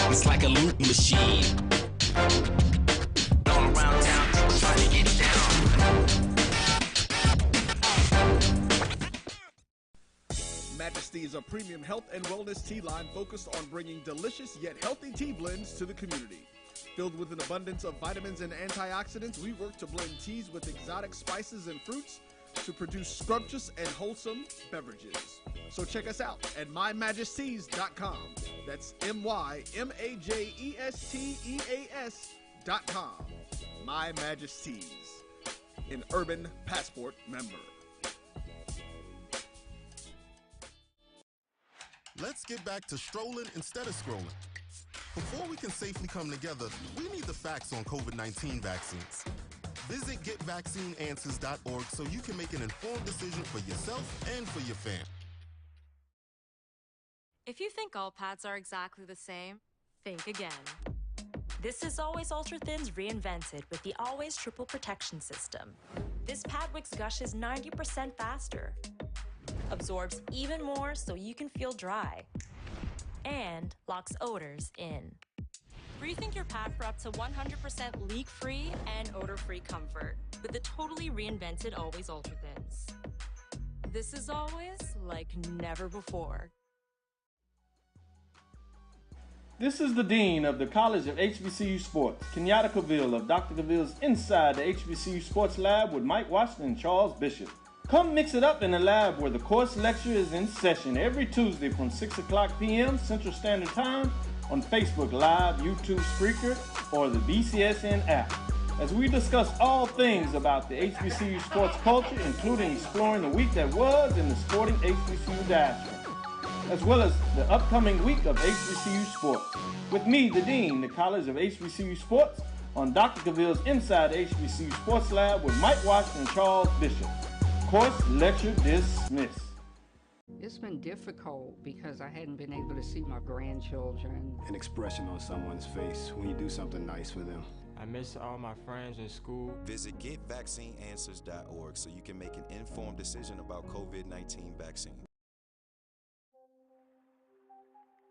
It's like a loot machine. All around town, people trying to get down. Majesty is a premium health and wellness tea line focused on bringing delicious yet healthy tea blends to the community. Filled with an abundance of vitamins and antioxidants, we work to blend teas with exotic spices and fruits to produce scrumptious and wholesome beverages. So check us out at mymajesties.com. That's MyMajesties.com. My Majesties, an Urban Passport member. Let's get back to strolling instead of scrolling. Before we can safely come together, we need the facts on COVID-19 vaccines. Visit getvaccineanswers.org so you can make an informed decision for yourself and for your family. If you think all pads are exactly the same, think again. This is Always Ultra Thins reinvented with the Always Triple Protection System. This pad wicks gushes 90% faster, absorbs even more so you can feel dry, and locks odors in. Rethink your pad for up to 100% leak-free and odor-free comfort with the totally reinvented Always Ultra Thins. This is always like never before. This is the Dean of the College of HBCU Sports, Kenyatta Cavill of Dr. Cavill's Inside the HBCU Sports Lab with Mike Washington and Charles Bishop. Come mix it up in the lab where the course lecture is in session every Tuesday from 6 o'clock p.m. Central Standard Time on Facebook Live, YouTube Spreaker, or the BCSN app, as we discuss all things about the HBCU sports culture, including exploring the week that was in the sporting HBCU diaspora, as well as the upcoming week of HBCU sports. With me, the Dean, the College of HBCU Sports, on Dr. Cavill's Inside the HBCU Sports Lab with Mike Washington and Charles Bishop. Course lecture dismissed. It's been difficult because I hadn't been able to see my grandchildren. An expression on someone's face when you do something nice for them. I miss all my friends in school. Visit getvaccineanswers.org so you can make an informed decision about COVID-19 vaccine.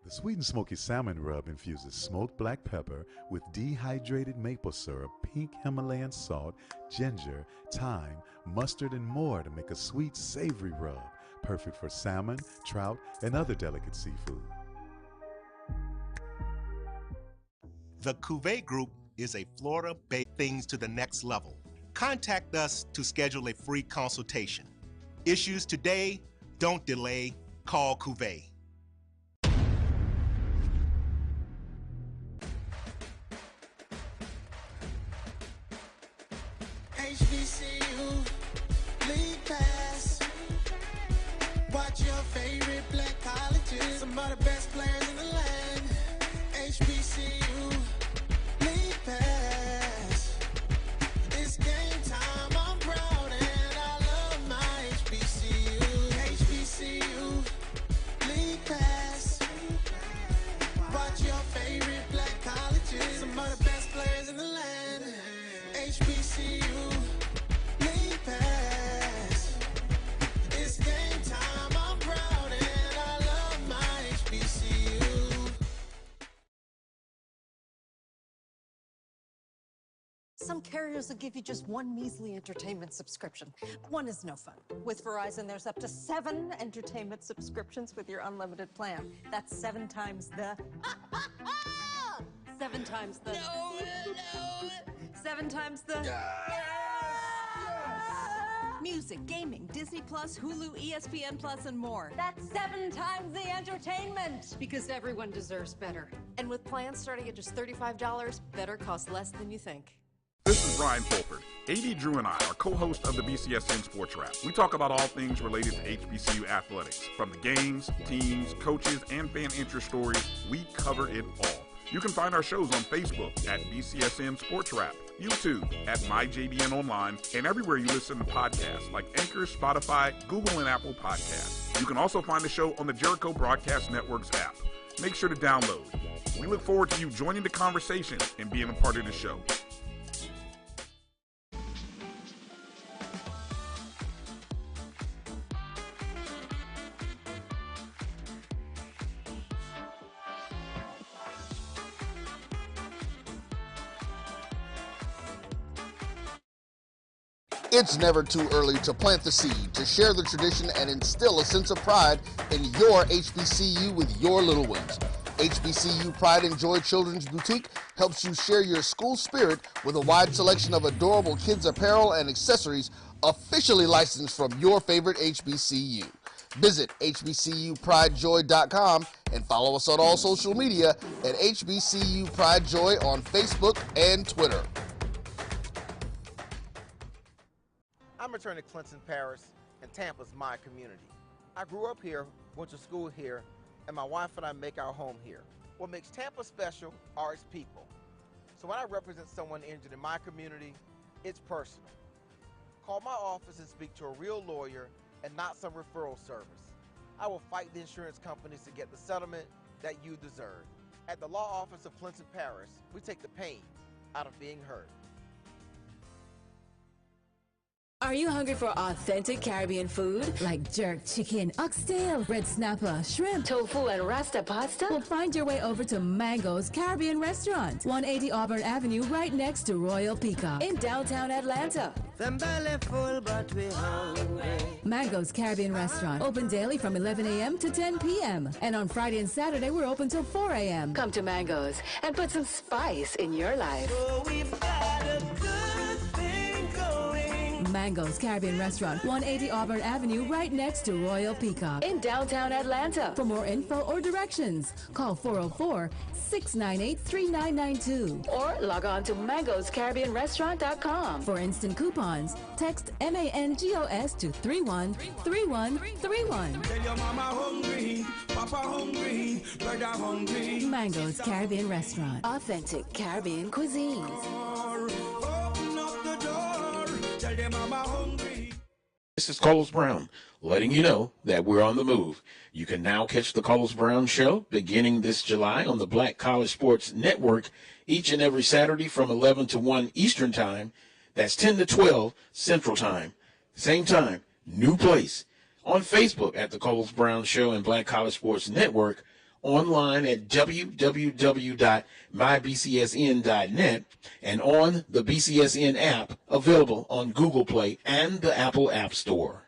The Sweet and Smoky Salmon Rub infuses smoked black pepper with dehydrated maple syrup, pink Himalayan salt, ginger, thyme, mustard, and more to make a sweet, savory rub, perfect for salmon, trout, and other delicate seafood. The Cuvée Group is a Florida-based things to the next level. Contact us to schedule a free consultation. Issues today, don't delay, call Cuvée. HBCU League Pass. Watch your favorite black colleges. Some of the best players in the land. HBCU League Pass. It's game time. I'm proud and I love my HBCU. HBCU League Pass. Watch your favorite black colleges. Some of the best players in the land. HBCU League Pass. It's game time. I'm proud and I love my HBCU. Some carriers will give you just one measly entertainment subscription. One is no fun. With Verizon, there's up to 7 entertainment subscriptions with your unlimited plan. That's 7 times the... 7 times the... No. 7 times the... Music, gaming, Disney Plus, Hulu, ESPN Plus, and more. That's 7 times the entertainment! Because everyone deserves better. And with plans starting at just $35, better costs less than you think. This is Brian Fulford. AD Drew and I are co-hosts of the BCSN Sports Wrap. We talk about all things related to HBCU athletics. From the games, teams, coaches, and fan interest stories, we cover it all. You can find our shows on Facebook at BCSN Sports Wrap, YouTube at MyJBN Online, and everywhere you listen to podcasts like Anchor, Spotify, Google, and Apple Podcasts. You can also find the show on the Jericho Broadcast Network's app. Make sure to download. We look forward to you joining the conversation and being a part of the show. It's never too early to plant the seed, to share the tradition, and instill a sense of pride in your HBCU with your little ones. HBCU Pride and Joy Children's Boutique helps you share your school spirit with a wide selection of adorable kids' apparel and accessories officially licensed from your favorite HBCU. Visit hbcupridejoy.com and follow us on all social media at HBCU Pride Joy on Facebook and Twitter. I'm attorney Clinton Paris, and Tampa's my community. I grew up here, went to school here, and my wife and I make our home here. What makes Tampa special are its people. So when I represent someone injured in my community, it's personal. Call my office and speak to a real lawyer and not some referral service. I will fight the insurance companies to get the settlement that you deserve. At the law office of Clinton Paris, we take the pain out of being hurt. Are you hungry for authentic Caribbean food? Like jerk chicken, oxtail, red snapper, shrimp, tofu, and rasta pasta? Well, find your way over to Mango's Caribbean Restaurant, 180 Auburn Avenue, right next to Royal Peacock in downtown Atlanta. Them belly full, but we hungry. Mango's Caribbean Restaurant, open daily from 11 a.m. to 10 p.m. And on Friday and Saturday, we're open till 4 a.m. Come to Mango's and put some spice in your life. Oh, we've got a good thing going. Mango's Caribbean Restaurant, 180 Auburn Avenue, right next to Royal Peacock in downtown Atlanta. For more info or directions, call 404-698-3992 or log on to mangoscaribbeanrestaurant.com. For instant coupons, text MANGOS to 313131. Tell your mama hungry, papa hungry, brother hungry. Mango's Caribbean Restaurant, authentic Caribbean cuisines. Open up the door, tell your mama hungry. This is Carlos Brown, letting you know that we're on the move. You can now catch the Carlos Brown Show beginning this July on the Black College Sports Network each and every Saturday from 11 to 1 Eastern Time. That's 10 to 12 Central Time. Same time, new place. On Facebook at the Carlos Brown Show and Black College Sports Network. Online at www.mybcsn.net and on the BCSN app available on Google Play and the Apple App Store.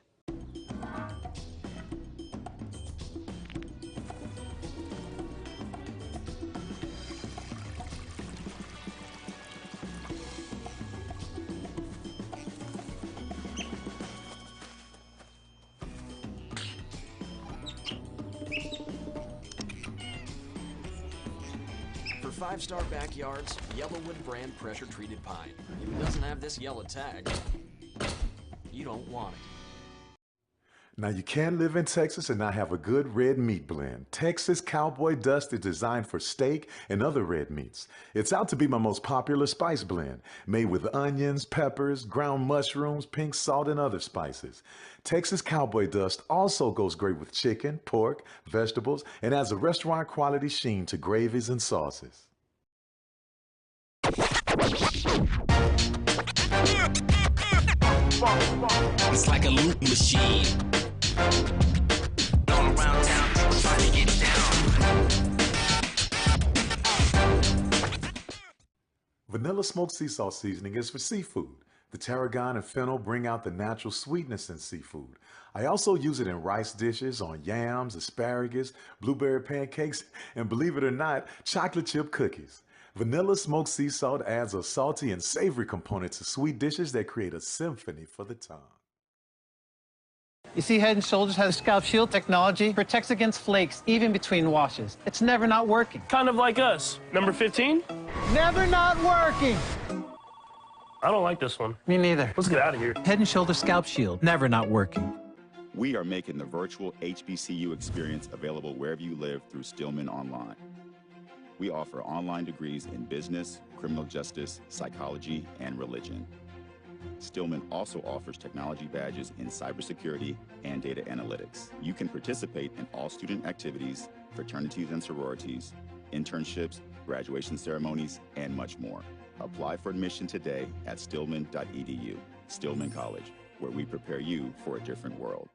For 5-star backyards, Yellowwood brand pressure-treated pine. If it doesn't have this yellow tag, you don't want it. Now, you can't live in Texas and not have a good red meat blend. Texas Cowboy Dust is designed for steak and other red meats. It's out to be my most popular spice blend, made with onions, peppers, ground mushrooms, pink salt, and other spices. Texas Cowboy Dust also goes great with chicken, pork, vegetables, and adds a restaurant-quality sheen to gravies and sauces. It's like a loop machine. All around town, people trying to get down. Vanilla smoked sea salt seasoning is for seafood. The tarragon and fennel bring out the natural sweetness in seafood. I also use it in rice dishes, on yams, asparagus, blueberry pancakes, and believe it or not, chocolate chip cookies. Vanilla smoked sea salt adds a salty and savory component to sweet dishes that create a symphony for the tongue. You see, Head & Shoulders has scalp shield technology, protects against flakes even between washes. It's never not working. Kind of like us. Number 15? Never not working. I don't like this one. Me neither. Let's get out of here. Head & Shoulders Scalp Shield, never not working. We are making the virtual HBCU experience available wherever you live through Stillman Online. We offer online degrees in business, criminal justice, psychology, and religion. Stillman also offers technology badges in cybersecurity and data analytics. You can participate in all student activities, fraternities and sororities, internships, graduation ceremonies, and much more. Apply for admission today at stillman.edu. Stillman College, where we prepare you for a different world.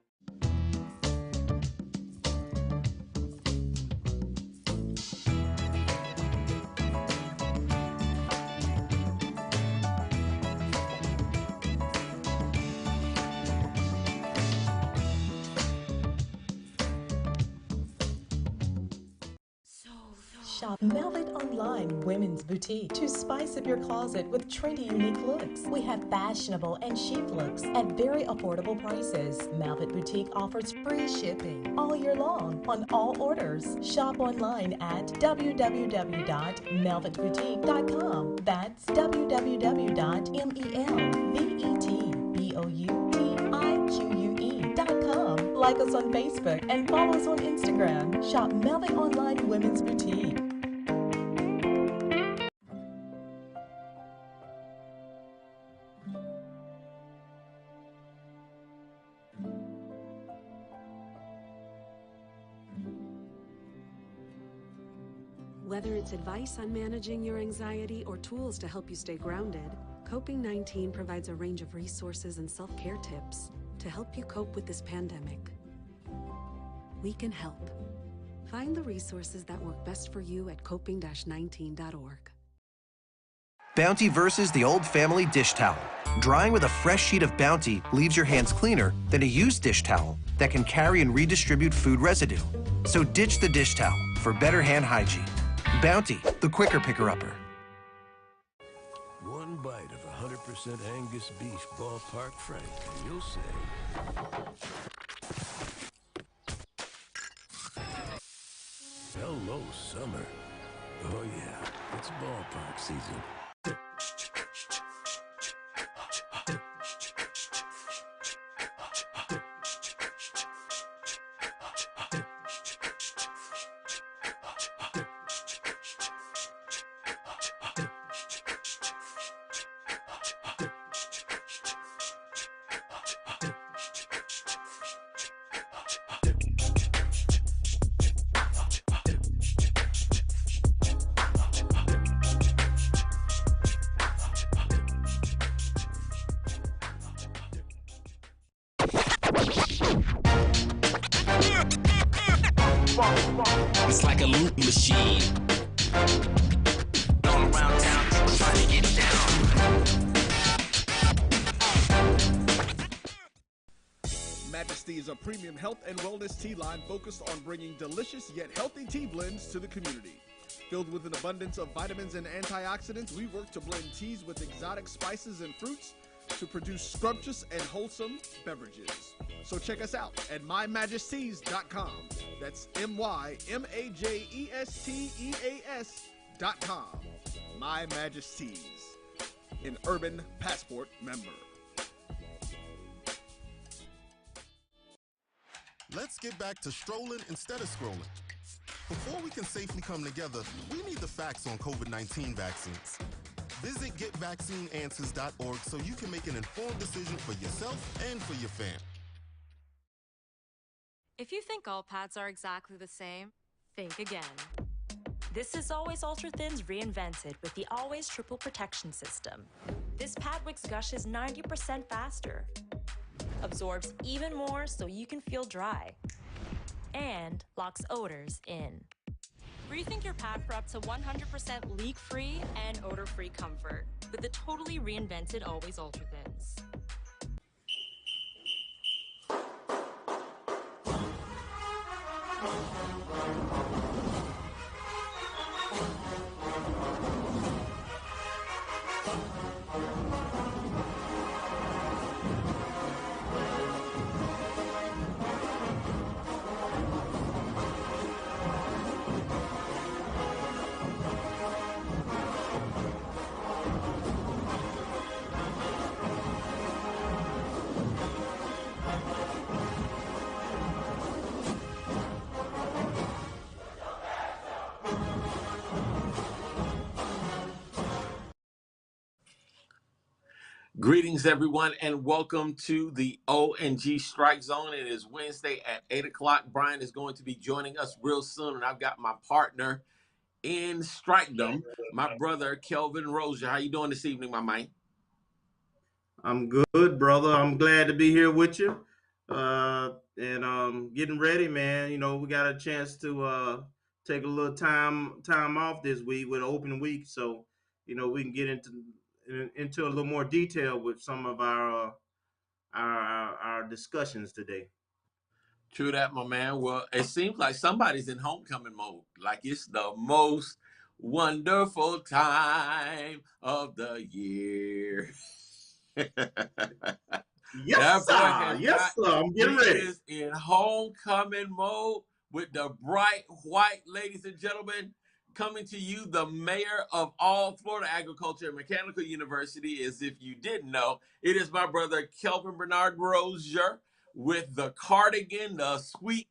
Shop Velvet Online Women's Boutique to spice up your closet with trendy, unique looks. We have fashionable and chic looks at very affordable prices. Velvet Boutique offers free shipping all year long on all orders. Shop online at www.melvetboutique.com. That's www.melvetboutique.com. Like us on Facebook and follow us on Instagram. Shop Velvet Online Women's Boutique. Whether it's advice on managing your anxiety or tools to help you stay grounded, Oct.19 provides a range of resources and self-care tips to help you cope with this pandemic. We can help. Find the resources that work best for you at coping-19.org. Bounty versus the old family dish towel. Drying with a fresh sheet of Bounty leaves your hands cleaner than a used dish towel that can carry and redistribute food residue. So ditch the dish towel for better hand hygiene. Bounty, the quicker picker-upper. One bite of 100% Angus beef ballpark frank, and you'll say, hello, summer. Oh yeah, it's ballpark season. It's like a loot machine. All around town, people trying to get down. Majesty is a premium health and wellness tea line focused on bringing delicious yet healthy tea blends to the community. Filled with an abundance of vitamins and antioxidants, we work to blend teas with exotic spices and fruits to produce scrumptious and wholesome beverages. So check us out at mymajesties.com. That's MyMajesties.com. My Majesties, an Urban Passport member. Let's get back to strolling instead of scrolling. Before we can safely come together, we need the facts on COVID-19 vaccines. Visit GetVaccineAnswers.org so you can make an informed decision for yourself and for your family. If you think all pads are exactly the same, think again. This is Always Ultra Thins reinvented with the Always Triple Protection System. This pad wicks gushes 90% faster, absorbs even more so you can feel dry, and locks odors in. Rethink your pad for up to 100% leak-free and odor-free comfort with the totally reinvented Always Ultra Thins. Greetings, everyone, and welcome to the O&G Strike Zone. It is Wednesday at 8 o'clock. Brian is going to be joining us real soon, and I've got my partner in Strike'dom, my brother, Kelvin Rozier. How you doing this evening, my man? I'm good, brother. I'm glad to be here with you. And getting ready, man. You know, we got a chance to take a little time off this week with open week, so you know we can get into a little more detail with some of our discussions today. True that, my man. Well, it seems like somebody's in homecoming mode. Like it's the most wonderful time of the year. Yes, sir. Yes, sir. I'm getting ready. He is in homecoming mode with the bright white, ladies and gentlemen. Coming to you, the mayor of all Florida Agriculture and Mechanical University, as if you didn't know. It is my brother, Kelvin Bernard Rozier, with the cardigan, the sweet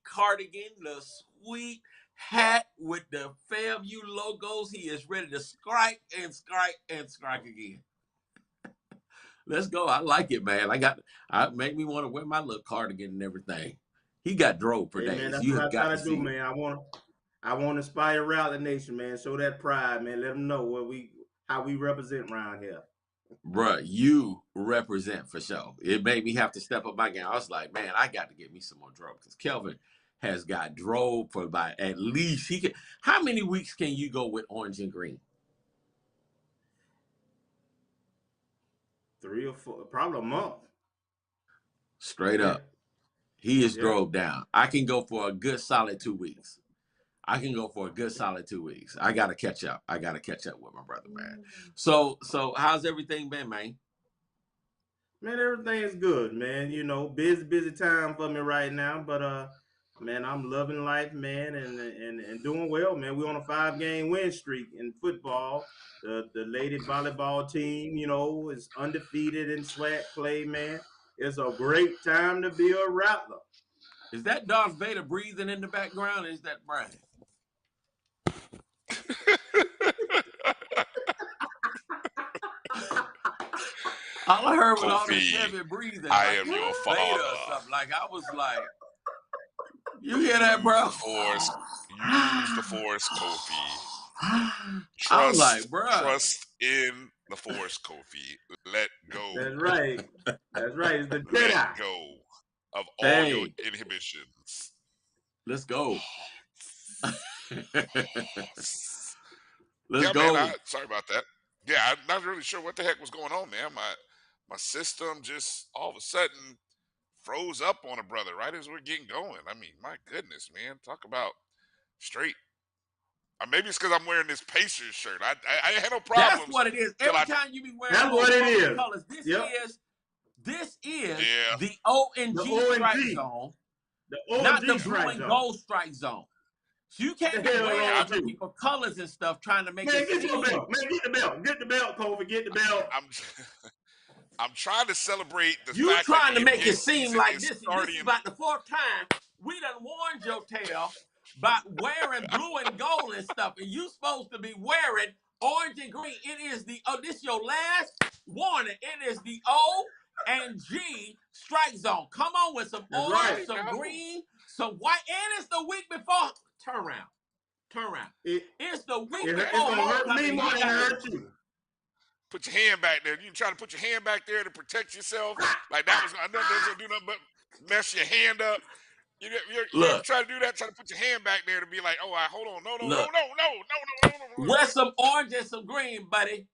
hat with the FAMU logos. He is ready to strike again. Let's go. I like it, man. I make me want to wear my little cardigan and everything. He got drove for days. Man, that's you what have I got try to to do, see. man. I want to inspire around the nation, man. Show that pride, man. Let them know how we represent around here. Bruh, you represent for sure. It made me have to step up my game. I was like, man, I got to get me some more drove because Kelvin has got drove for about at least he can. How many weeks can you go with orange and green? 3 or 4, probably a month. Straight up. He is drove down. I can go for a good solid 2 weeks. I got to catch up. I got to catch up with my brother, man. So how's everything been, man? Man, everything's good, man. You know, busy time for me right now, but man, I'm loving life, man, and doing well, man. We're on a 5-game win streak in football. The lady volleyball team, you know, is undefeated in SWAC play, man. It's a great time to be a Rattler. Is that Darth Vader breathing in the background, or is that Brian? All I heard was all this heavy breathing. I am your father. Like I was like, you hear that, bro? Use the force, Kofi. I was like, bro. Trust in the force, Kofi. Let go. That's right. It's the Jedi. Let go of all your inhibitions. Let's go. Let's go. Man, sorry about that. Yeah, I'm not really sure what the heck was going on, man. My system just all of a sudden froze up on a brother right as we're getting going. I mean, my goodness, man. Talk about straight. Maybe it's because I'm wearing this Pacers shirt. I had no problems. That's what it is. Every time you be wearing that's what it is. Colors, this is the O&G strike zone, not the blue and gold strike zone. So you can't be wearing other people's colors and stuff trying to make it seem. Get the belt, Kobe. Get the belt. I'm trying to celebrate the fact that you trying to make it seem like this is about the 4th time we done warned your tail about wearing blue and gold and stuff, and you supposed to be wearing orange and green. It is this your last warning. It is the O&G strike zone. Come on with some orange, some green, some white, and it's the week before. Turn around. It's the week before. It's gonna hurt me more than hurt you. Put your hand back there. You trying to put your hand back there to protect yourself? Like that was gonna do nothing but mess your hand up. You're trying to do that, trying to put your hand back there to be like, oh, hold on, no. Wear some orange and some green, buddy.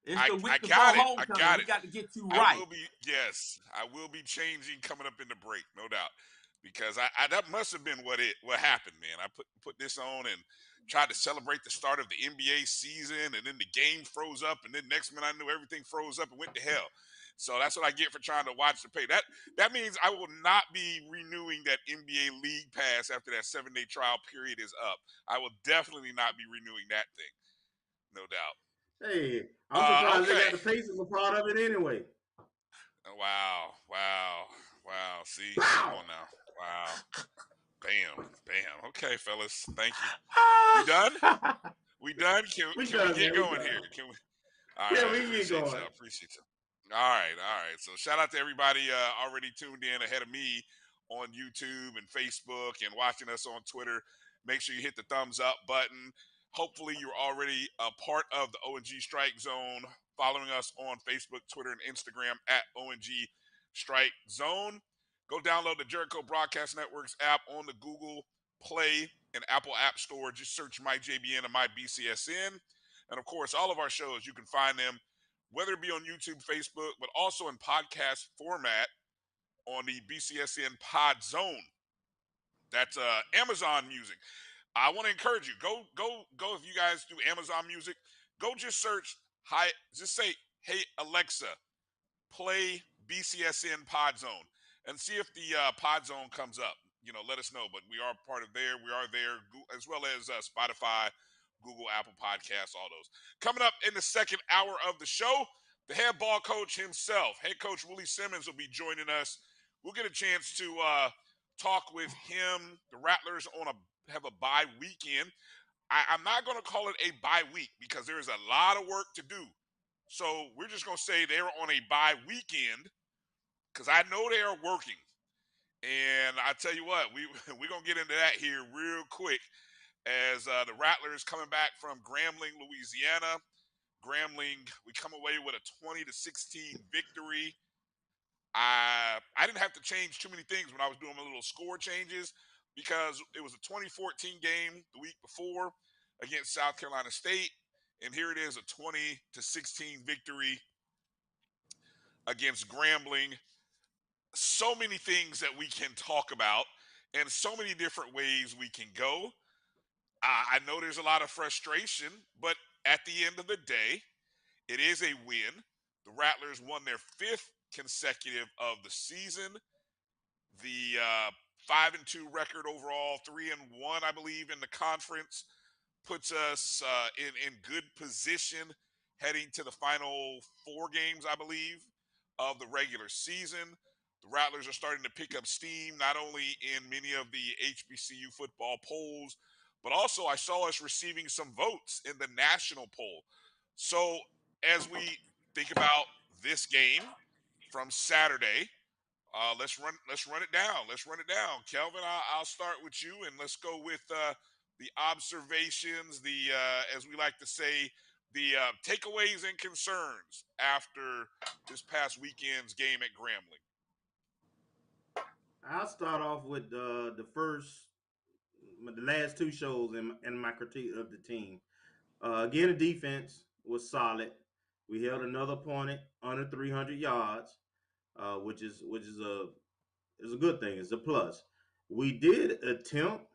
It's the week before homecoming. We got to get you right. I will be changing coming up in the break, no doubt. Because that must have been what happened, man. I put this on and tried to celebrate the start of the NBA season, and then the game froze up, and then next minute I knew everything froze up and went to hell. So that's what I get for trying to watch the pay. That means I will not be renewing that NBA League Pass after that 7-day trial period is up. I will definitely not be renewing that thing, no doubt. Hey, I'm surprised they got the Pacers a part of it anyway. Wow. See, come on now. Wow. Bam. Okay, fellas. Thank you. We done? Can we get going here? Can we? All right, we get going. Appreciate you. All right. So shout out to everybody already tuned in ahead of me on YouTube and Facebook and watching us on Twitter. Make sure you hit the thumbs up button. Hopefully you're already a part of the ONG Strike Zone, following us on Facebook, Twitter, and Instagram at ONG Strike Zone. Go download the Jericho Broadcast Network's app on the Google Play and Apple App Store. Just search MyJBN and MyBCSN. And of course, all of our shows, you can find them whether it be on YouTube, Facebook, but also in podcast format on the BCSN Pod Zone. That's Amazon Music. I want to encourage you. Go. If you guys do Amazon Music, go just search hi. Just say, "Hey Alexa, play BCSN Pod Zone," and see if the Pod Zone comes up. Let us know. But we are part of there. We are there, as well as Spotify, Google, Apple Podcasts, all those. Coming up in the second hour of the show, the head ball coach himself, head coach Willie Simmons, will be joining us. We'll get a chance to talk with him. The Rattlers have a bye weekend. I'm not going to call it a bye week because there is a lot of work to do. So we're just going to say they're on a bye weekend because I know they are working. And I tell you what, we're going to get into that here real quick as the Rattlers coming back from Grambling, Louisiana. Grambling, we come away with a 20-16 victory. I didn't have to change too many things when I was doing my little score changes because it was a 2014 game the week before against South Carolina State. And here it is, a 20-16 victory against Grambling. So many things that we can talk about and so many different ways we can go. I know there's a lot of frustration, but at the end of the day, it is a win. The Rattlers won their 5th consecutive of the season. The 5-2 record overall, 3-1, I believe, in the conference, puts us in good position heading to the final 4 games, I believe, of the regular season. The Rattlers are starting to pick up steam, not only in many of the HBCU football polls, but also I saw us receiving some votes in the national poll. So as we think about this game from Saturday, let's run it down. Kelvin, I'll start with you, and let's go with the observations, the as we like to say, the takeaways and concerns after this past weekend's game at Grambling. I'll start off with the last 2 shows in my critique of the team. Again, the defense was solid. We held another opponent under 300 yards, which is a good thing. It's a plus. We did attempt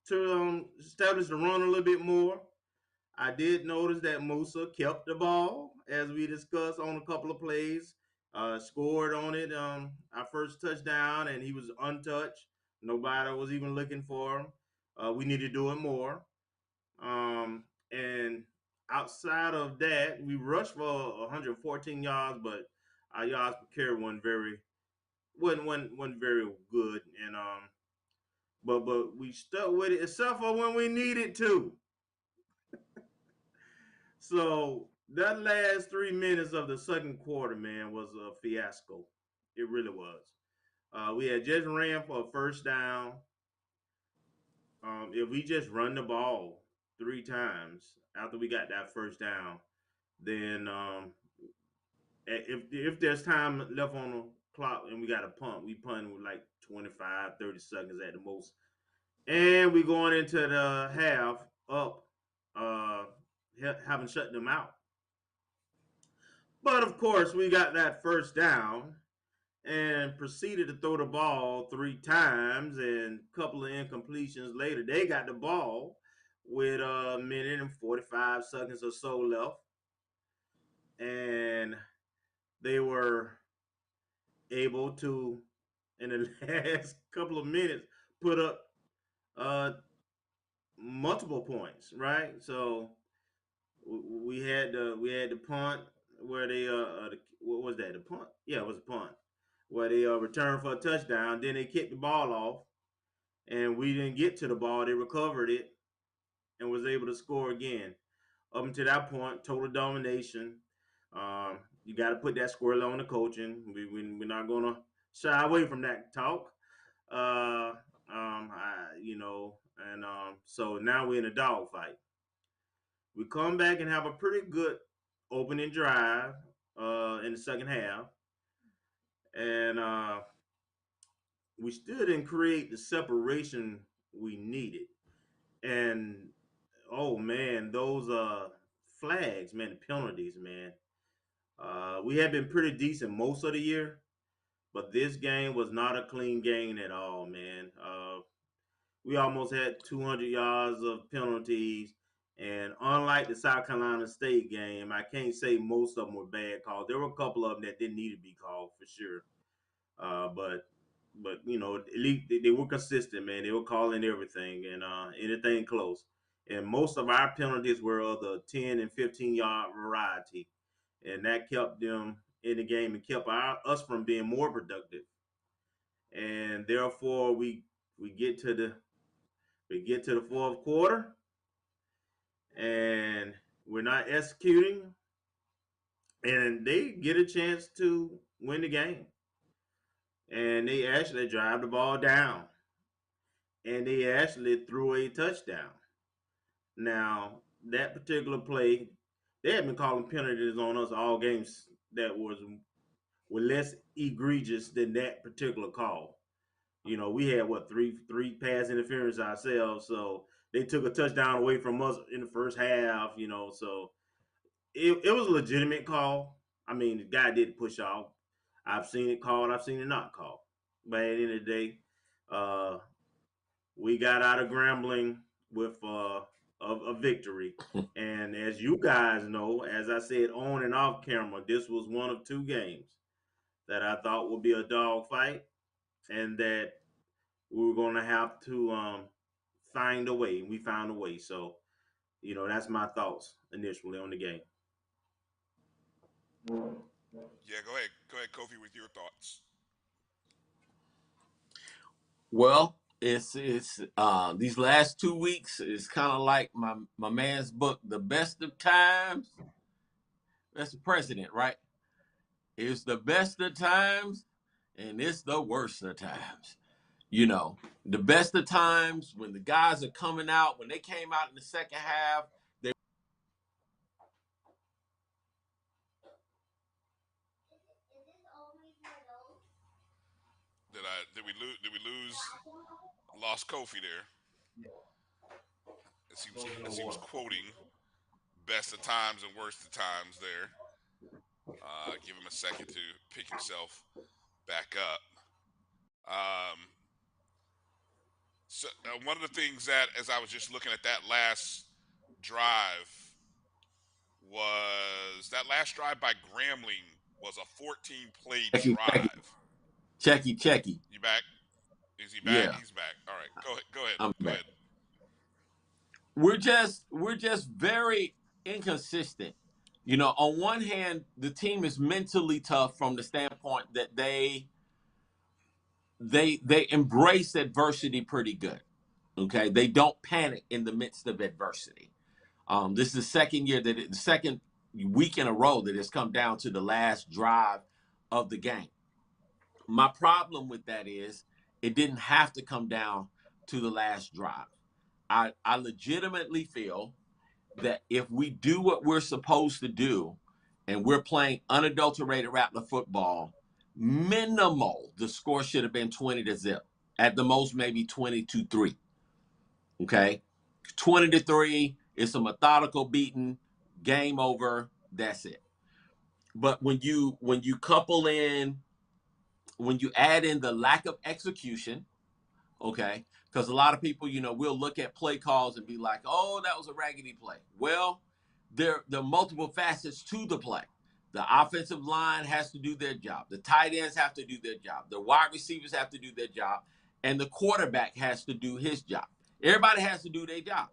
to establish the run a little bit more. I did notice that Musa kept the ball, as we discussed on a couple of plays. Scored on it, our first touchdown, and he was untouched. Nobody was even looking for him. We need to do it more. And outside of that, we rushed for 114 yards, but our yards per carry wasn't very good. And but we stuck with it, except for when we needed to. So that last 3 minutes of the second quarter, man, was a fiasco. It really was. We had just ran for a first down. If we just run the ball 3 times after we got that first down, then if there's time left on the clock and we got a punt, we punt with like 25, 30 seconds at the most. And we going into the half up, having shut them out. But of course, we got that first down and proceeded to throw the ball 3 times, and a couple of incompletions later, they got the ball with a minute and 45 seconds or so left. And they were able to, in the last couple of minutes, put up multiple points, right? So we had the punt where they what was that? The punt? Yeah, it was a punt where they returned for a touchdown. Then they kicked the ball off, and we didn't get to the ball. They recovered it and was able to score again. Up until that point, total domination. you got to put that squarely on the coaching. We're not gonna shy away from that talk. So now we're in a dogfight. We come back and have a pretty good opening drive in the second half, and we still didn't create the separation we needed. And oh man, those flags, man, the penalties, man. We have been pretty decent most of the year, but this game was not a clean game at all, man. We almost had 200 yards of penalties, and unlike the South Carolina State game, I can't say most of them were bad calls. There were a couple of them that didn't need to be called for sure. But at least they were consistent, man. They were calling everything and anything close. And most of our penalties were of the 10 and 15-yard variety, and that kept them in the game and kept us from being more productive. And therefore, we get to the fourth quarter, and we're not executing, and they get a chance to win the game. And they actually drive the ball down, and they actually threw a touchdown. Now, that particular play, they have been calling penalties on us all games that were less egregious than that particular call. We had three pass interference ourselves, so they took a touchdown away from us in the first half. So it was a legitimate call. I mean, the guy did push off. I've seen it called. I've seen it not called. But at the end of the day, we got out of Grambling with a victory. And as you guys know, as I said on and off camera, this was one of two games that I thought would be a dog fight, and that we were going to have to find a way. We found a way. So, that's my thoughts initially on the game. Yeah, go ahead, Kofi, with your thoughts. Well, it's these last 2 weeks is kind of like my man's book, The Best of Times. That's the president, right? It's the best of times, and it's the worst of times. The best of times when the guys are coming out, when they came out in the second half, Did we lose? Lost Kofi there. As he was quoting best of times and worst of times there. Give him a second to pick himself back up. So one of the things that, as I was just looking at that last drive, was that last drive by Grambling was a 14-play drive. Checky. You back? Is he back? Yeah. He's back. All right. Go ahead. I'm Go back. ahead. We're just very inconsistent. On one hand, the team is mentally tough from the standpoint that they embrace adversity pretty good. Okay, they don't panic in the midst of adversity. This is the second week in a row that it's come down to the last drive of the game. My problem with that is it didn't have to come down to the last drive. I legitimately feel that if we do what we're supposed to do and we're playing unadulterated Rattler football, minimal, the score should have been 20-0. At the most, maybe 22-3. Okay? 20-3 is a methodical beating, game over, that's it. But when you add in the lack of execution, okay, because a lot of people, we'll look at play calls and be like, oh, that was a raggedy play. Well, there are multiple facets to the play. The offensive line has to do their job. The tight ends have to do their job. The wide receivers have to do their job. And the quarterback has to do his job. Everybody has to do their job.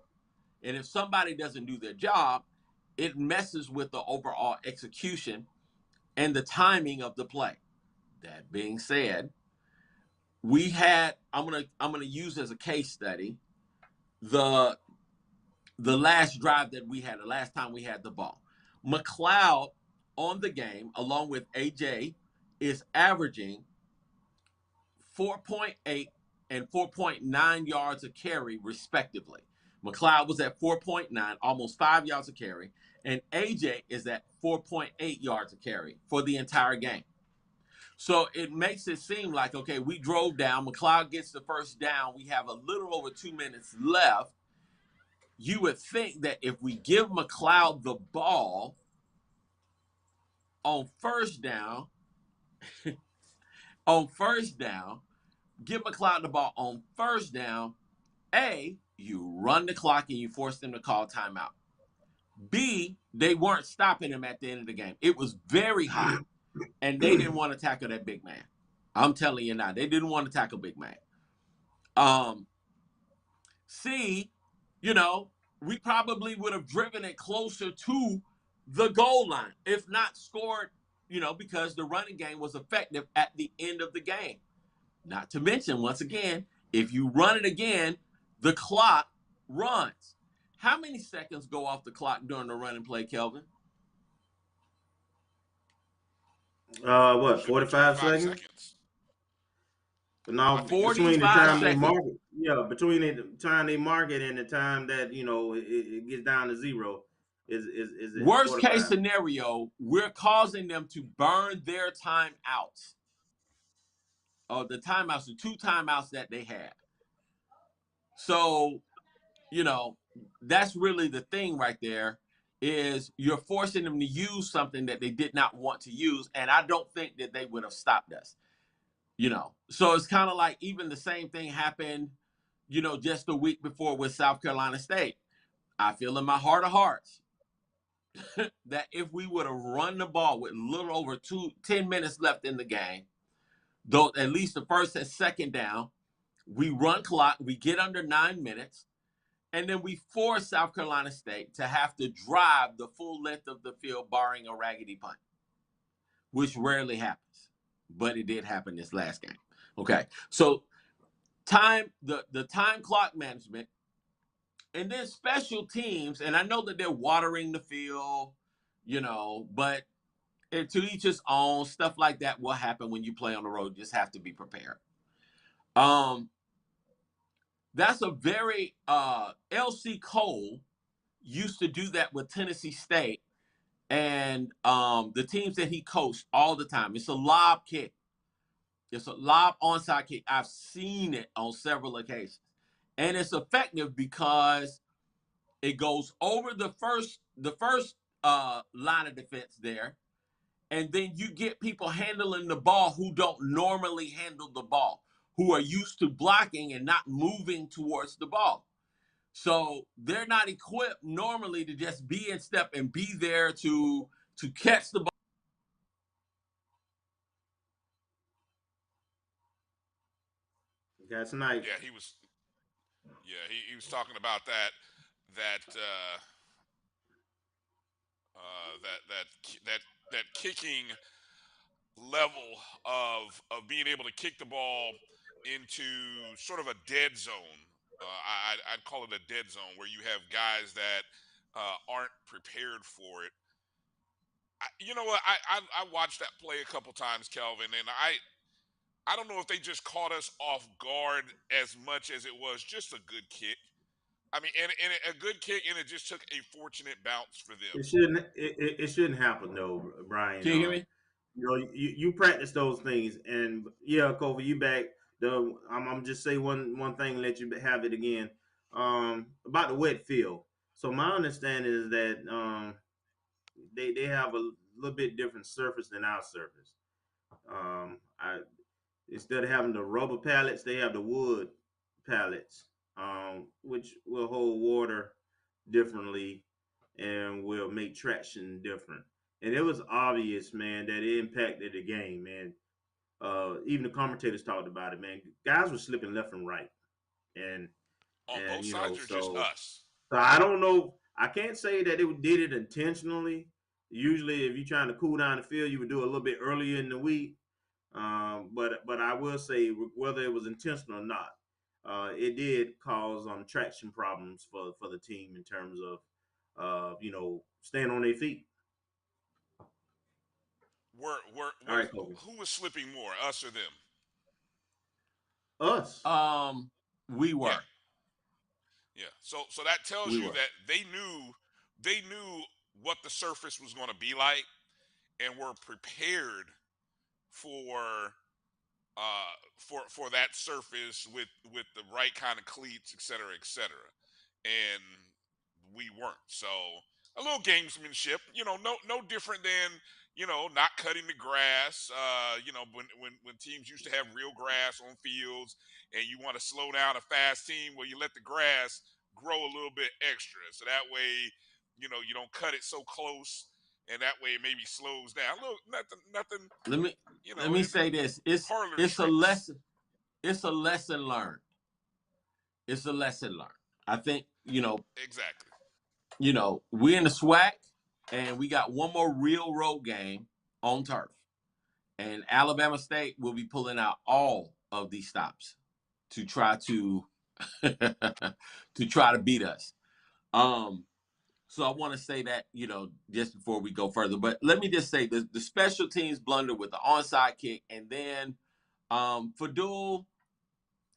And if somebody doesn't do their job, it messes with the overall execution and the timing of the play. That being said, I'm gonna use as a case study the last drive that we had, the last time we had the ball. McLeod on the game, along with AJ, is averaging 4.8 and 4.9 yards a carry, respectively. McLeod was at 4.9, almost 5 yards a carry, and AJ is at 4.8 yards a carry for the entire game. So it makes it seem like, okay, we drove down. McLeod gets the first down. We have a little over 2 minutes left. You would think that if we give McLeod the ball on first down, give McLeod the ball on first down, A, you run the clock and you force them to call timeout. B, they weren't stopping him at the end of the game. It was very hot, and they didn't want to tackle that big man. I'm telling you now, they didn't want to tackle big man. C, we probably would have driven it closer to the goal line, if not scored, because the running game was effective at the end of the game. Not to mention, once again, if you run it again, the clock runs. How many seconds go off the clock during the running play, Kelvin? 45 seconds? No, between the time they mark it, between the time they mark it and the time that it gets down to zero, is worst 45? Case scenario? We're causing them to burn their time out. The timeouts, the 2 timeouts that they had. So, that's really the thing right there, is you're forcing them to use something that they did not want to use, and I don't think that they would have stopped us. So it's kind of like even the same thing happened, just a week before with South Carolina State. I feel in my heart of hearts that if we would have run the ball with a little over 10 minutes left in the game, though at least the first and second down, we run clock, we get under 9 minutes, and then we force South Carolina State to have to drive the full length of the field, barring a raggedy punt, which rarely happens. But it did happen this last game. Okay, so the time clock management, and then special teams, and I know that they're watering the field, but to each his own. Stuff like that will happen when you play on the road. You just have to be prepared. That's a very L.C. Cole used to do that with Tennessee State and the teams that he coached all the time. It's a lob kick. It's a lob onside kick. I've seen it on several occasions. And it's effective because it goes over the first line of defense there. And then you get people handling the ball who don't normally handle the ball, who are used to blocking and not moving towards the ball. So they're not equipped normally to just be in step and be there to catch the ball. That's nice. Yeah, he was. Yeah, he was talking about that kicking level of being able to kick the ball into sort of a dead zone. I'd call it a dead zone where you have guys that aren't prepared for it. You know what? I watched that play a couple times, Kelvin, and I don't know if they just caught us off guard as much as it was just a good kick. I mean, and a good kick, and it just took a fortunate bounce for them. It shouldn't happen though, Brian. Can you hear me? You practice those things, and Kobe, you back. I'm just say one thing and let you have it again. About the wet field. So my understanding is that they have a little bit different surface than our surface. Instead of having the rubber pallets, they have the wood pallets, which will hold water differently and will make traction different. And it was obvious, man, that it impacted the game, man. Even the commentators talked about it, man. Guys were slipping left and right, and on both sides, or just us. So I don't know. I can't say that it did it intentionally. Usually, if you're trying to cool down the field, you would do it a little bit earlier in the week. But I will say, whether it was intentional or not, it did cause traction problems for the team in terms of staying on their feet. All right, Kobe. who was slipping more, us or them? Us. We were. Yeah. So that tells We you were. that they knew what the surface was going to be like and were prepared for for that surface with the right kind of cleats, et cetera, et cetera. And we weren't. So a little gamesmanship, no different than, not cutting the grass. When teams used to have real grass on fields and you want to slow down a fast team, well, you let the grass grow a little bit extra. So that way, you don't cut it so close, and that way it maybe slows down. Look, nothing. Let me say this. It's a lesson. It's a lesson learned. It's a lesson learned. I think, Exactly. We're in the SWAC, and we got one more real road game on turf. And Alabama State will be pulling out all of these stops to try to beat us. So I want to say that, just before we go further. But let me just say the special teams blunder with the onside kick, and then Fadul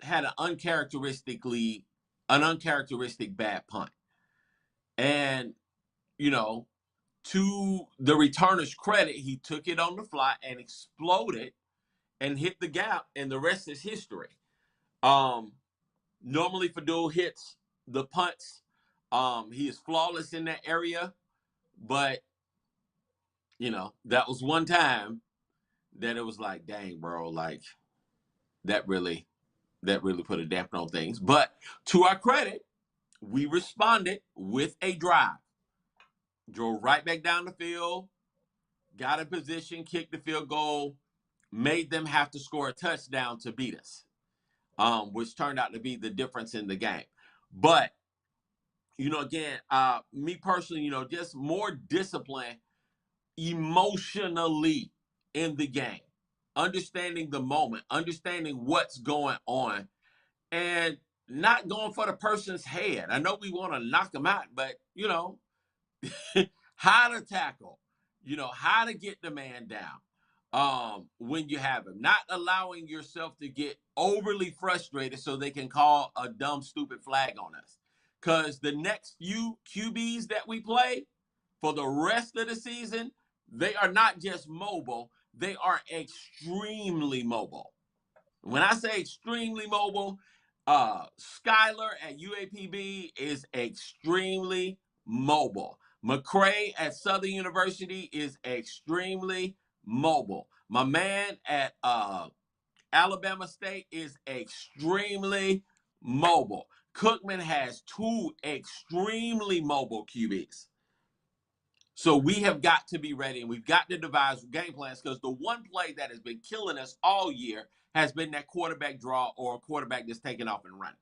had an uncharacteristic bad punt. And, to the returner's credit, he took it on the fly and exploded and hit the gap, and the rest is history. Normally Fadul hits the punts. He is flawless in that area, but that was one time that it was like, dang, bro, like that really put a damper on things. But to our credit, we responded with a drive. Drove right back down the field, got in position, kicked the field goal, made them have to score a touchdown to beat us, which turned out to be the difference in the game. But, again, me personally, just more discipline emotionally in the game, understanding the moment, understanding what's going on, and not going for the person's head. I know we want to knock them out, but, how to tackle, how to get the man down when you have him, not allowing yourself to get overly frustrated so they can call a dumb, stupid flag on us. Because the next few QBs that we play for the rest of the season, they are not just mobile, they are extremely mobile. When I say extremely mobile, Skyler at UAPB is extremely mobile. McCray at Southern University is extremely mobile. My man at Alabama State is extremely mobile. Cookman has 2 extremely mobile QBs. So we have got to be ready, and we've got to devise game plans, because the one play that has been killing us all year has been that quarterback draw or a quarterback that's taking off and running.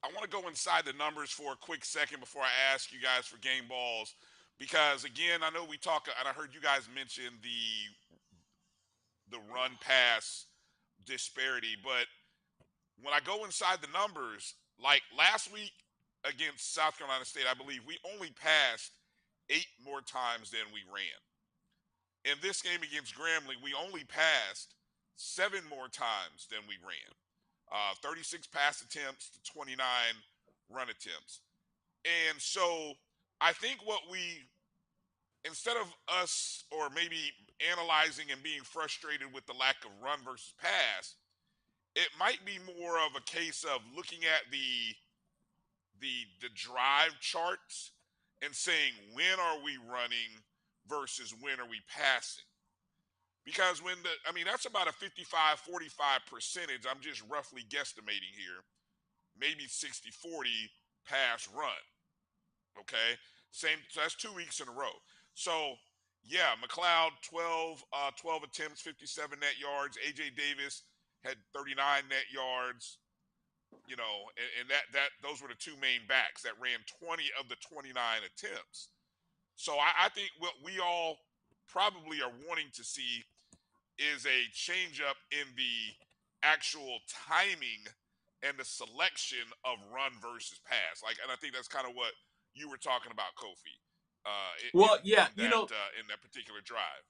I want to go inside the numbers for a quick second before I ask you guys for game balls, because again, I know we talk, and I heard you guys mention the run pass disparity, but when I go inside the numbers, like last week against South Carolina State, I believe we only passed 8 more times than we ran. In this game against Grambling, we only passed 7 more times than we ran. 36 pass attempts to 29 run attempts. And so I think instead of us or maybe analyzing and being frustrated with the lack of run versus pass, it might be more of a case of looking at the drive charts and saying, when are we running versus when are we passing? Because that's about a 55-45 percentage. I'm just roughly guesstimating here. Maybe 60-40 pass run. Okay? So that's 2 weeks in a row. So, yeah, McLeod, 12 attempts, 57 net yards. A.J. Davis had 39 net yards. And those were the 2 main backs that ran 20 of the 29 attempts. So I think what we all probably are wanting to see is a change up in the actual timing and the selection of run versus pass. And I think that's kind of what you were talking about, Kofi. Well, in that particular drive.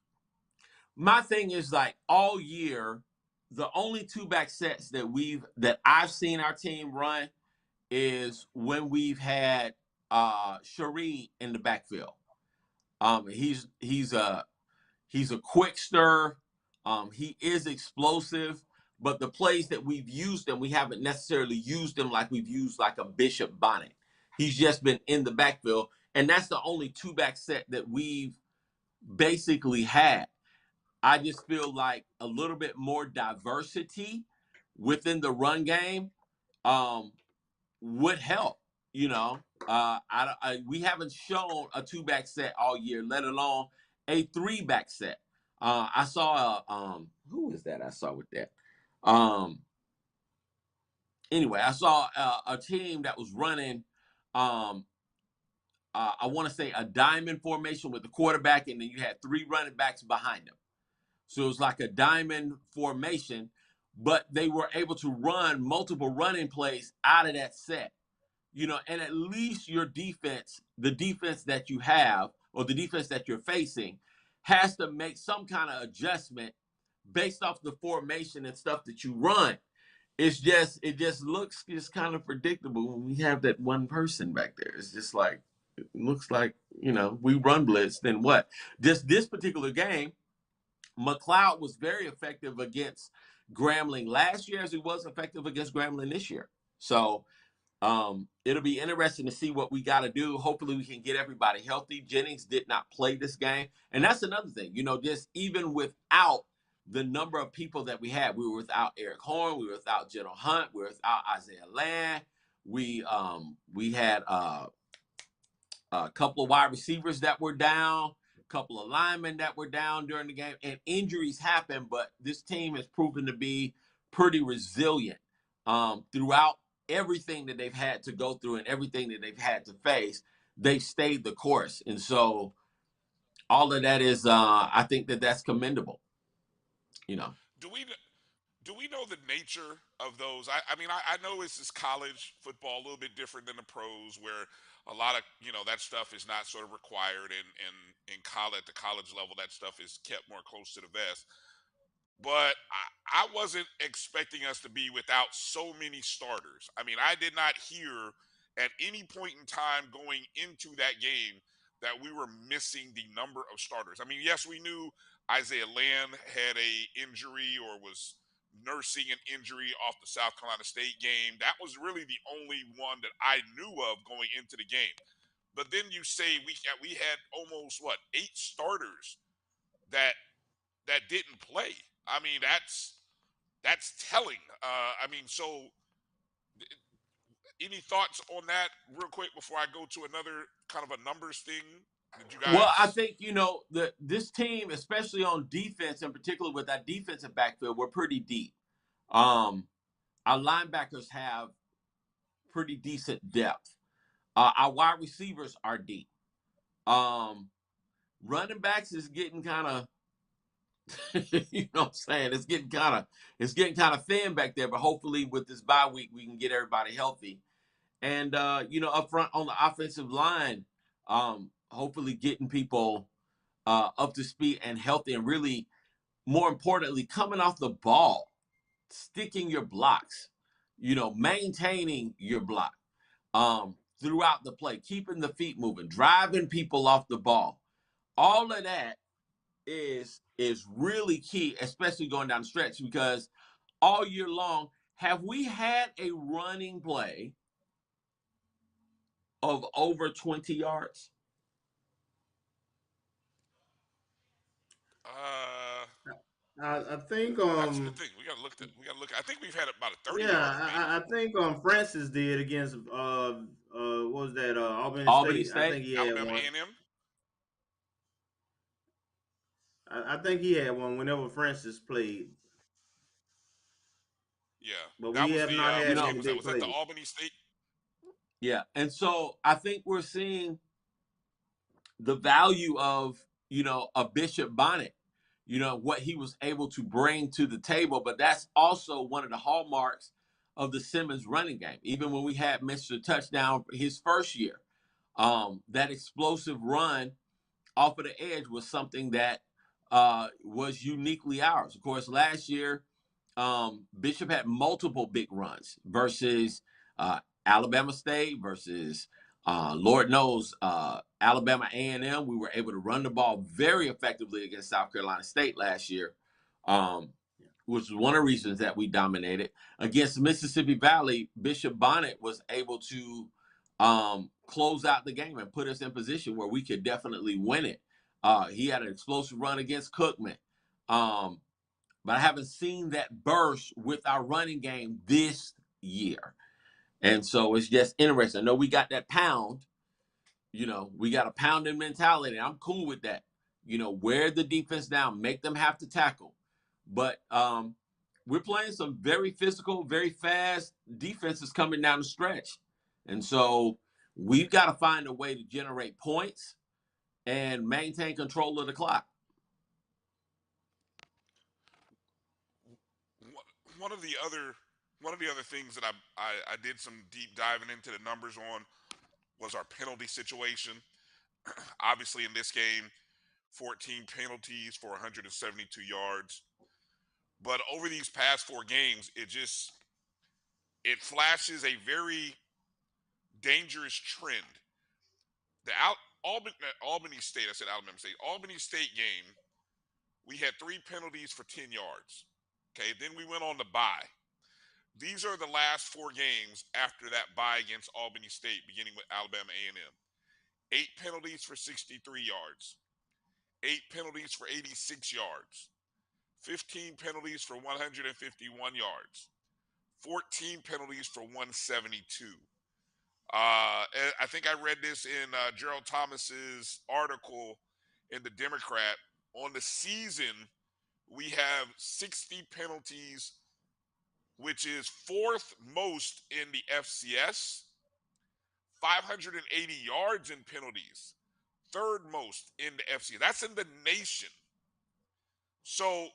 My thing is like all year, the only two-back sets that I've seen our team run is when we've had Cherie in the backfield. He's a quick stir. He is explosive, but the plays that we've used him, we haven't necessarily used him like we've used like a Bishop Bonnet. He's just been in the backfield, and that's the only two-back set that we've basically had. I just feel like a little bit more diversity within the run game would help. You know, we haven't shown a two-back set all year, let alone a three-back set. I saw who is that? I saw with that. Anyway, I saw a team that was running. I want to say a diamond formation with the quarterback, and then you had three running backs behind him. So it was like a diamond formation, but they were able to run multiple running plays out of that set. You know, and at least your defense, the defense that you have or the defense that you're facing has to make some kind of adjustment based off the formation and stuff that you run. It just looks just kind of predictable when we have that one person back there. It's just like, it looks like, you know, we run blitz, then what? Just this particular game, McLeod was very effective against Grambling last year as he was effective against Grambling this year. So it'll be interesting to see what we got to do. Hopefully we can get everybody healthy. Jennings did not play this game. And that's another thing, you know, just even without the number of people that we had, we were without Eric Horn, we were without General Hunt, we were without Isaiah Land. We had a couple of wide receivers that were down, a couple of linemen that were down during the game, and injuries happen, but this team has proven to be pretty resilient throughout everything that they've had to go through and everything that they've had to face. They've stayed the course. And so all of that is, I think that's commendable, you know. Do we know the nature of those? I mean, I know it's this college football, a little bit different than the pros, where a lot of, you know, that stuff is not sort of required, and in college, at the college level, that stuff is kept more close to the vest. But I wasn't expecting us to be without so many starters. I mean, I did not hear at any point in time going into that game that we were missing the number of starters. I mean, yes, we knew Isaiah Land had a injury or was nursing an injury off the South Carolina State game. That was really the only one that I knew of going into the game. But then you say we had almost 8 starters that didn't play. I mean, that's telling. I mean, so any thoughts on that real quick before I go to another kind of a numbers thing? Did you guys... Well, I think, you know, this team, especially on defense, in particular with that defensive backfield, we're pretty deep. Our linebackers have pretty decent depth. Our wide receivers are deep. Running backs is getting kind of, you know what I'm saying? It's getting kind of thin back there, but hopefully with this bye week, we can get everybody healthy. And, you know, up front on the offensive line, hopefully getting people up to speed and healthy, and really, more importantly, coming off the ball, sticking your blocks, you know, maintaining your block throughout the play, keeping the feet moving, driving people off the ball. All of that is really key, especially going down the stretch, because all year long, have we had a running play of over 20 yards? I think that's the thing. We gotta look. I think we've had about a 30 yeah, yards. I think Francis did against what was that, Albany State? I think he had Alabama one. A&M. I think he had one whenever Francis played. Yeah, but that we was have the, not had any was big that the plays. Albany State? Yeah, and so I think we're seeing the value of, you know, a Bishop Bonnet, you know, what he was able to bring to the table. But that's also one of the hallmarks of the Simmons running game. Even when we had Mr. Touchdown his first year, That explosive run off of the edge was something that was uniquely ours. Of course, last year, Bishop had multiple big runs versus Alabama State, versus Lord knows Alabama A&M. We were able to run the ball very effectively against South Carolina State last year, which was one of the reasons that we dominated. Against Mississippi Valley, Bishop Bonnet was able to close out the game and put us in position where we could definitely win it. He had an explosive run against Cookman. But I haven't seen that burst with our running game this year. And so it's just interesting. I know we got that pound. We got a pounding mentality. I'm cool with that. Wear the defense down, make them have to tackle. But we're playing some very physical, very fast defenses coming down the stretch. And so we've got to find a way to generate points and maintain control of the clock. One of the other things that I did some deep diving into the numbers on was our penalty situation. Obviously, in this game, 14 penalties for 172 yards. But over these past 4 games, it flashes a very dangerous trend. The Albany State, I said Alabama State, Albany State game, we had 3 penalties for 10 yards. Okay, then we went on the bye. These are the last 4 games after that bye against Albany State, beginning with Alabama A&M. 8 penalties for 63 yards. 8 penalties for 86 yards. 15 penalties for 151 yards. 14 penalties for 172. I think I read this in Gerald Thomas's article in the Democrat. On the season, we have 60 penalties, which is 4th most in the FCS. 580 yards in penalties, 3rd most in the FCS. That's in the nation. So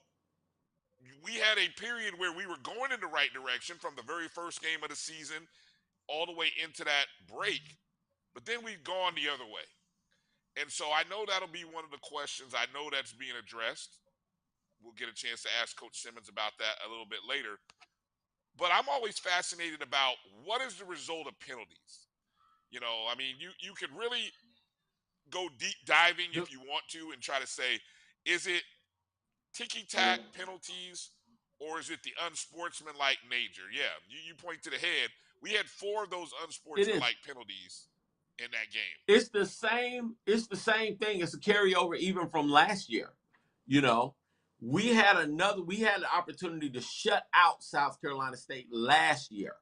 we had a period where we were going in the right direction from the very first game of the season all the way into that break, but then we've gone the other way. And so I know that'll be one of the questions. I know that's being addressed. We'll get a chance to ask Coach Simmons about that a little bit later. But I'm always fascinated about what is the result of penalties. You could really go deep diving if you want to and try to say, is it ticky-tack penalties or is it the unsportsmanlike nature? Yeah, you point to the head. We had 4 of those unsportsmanlike penalties in that game. It's the same thing. It's a carryover even from last year. We had the opportunity to shut out South Carolina State last year,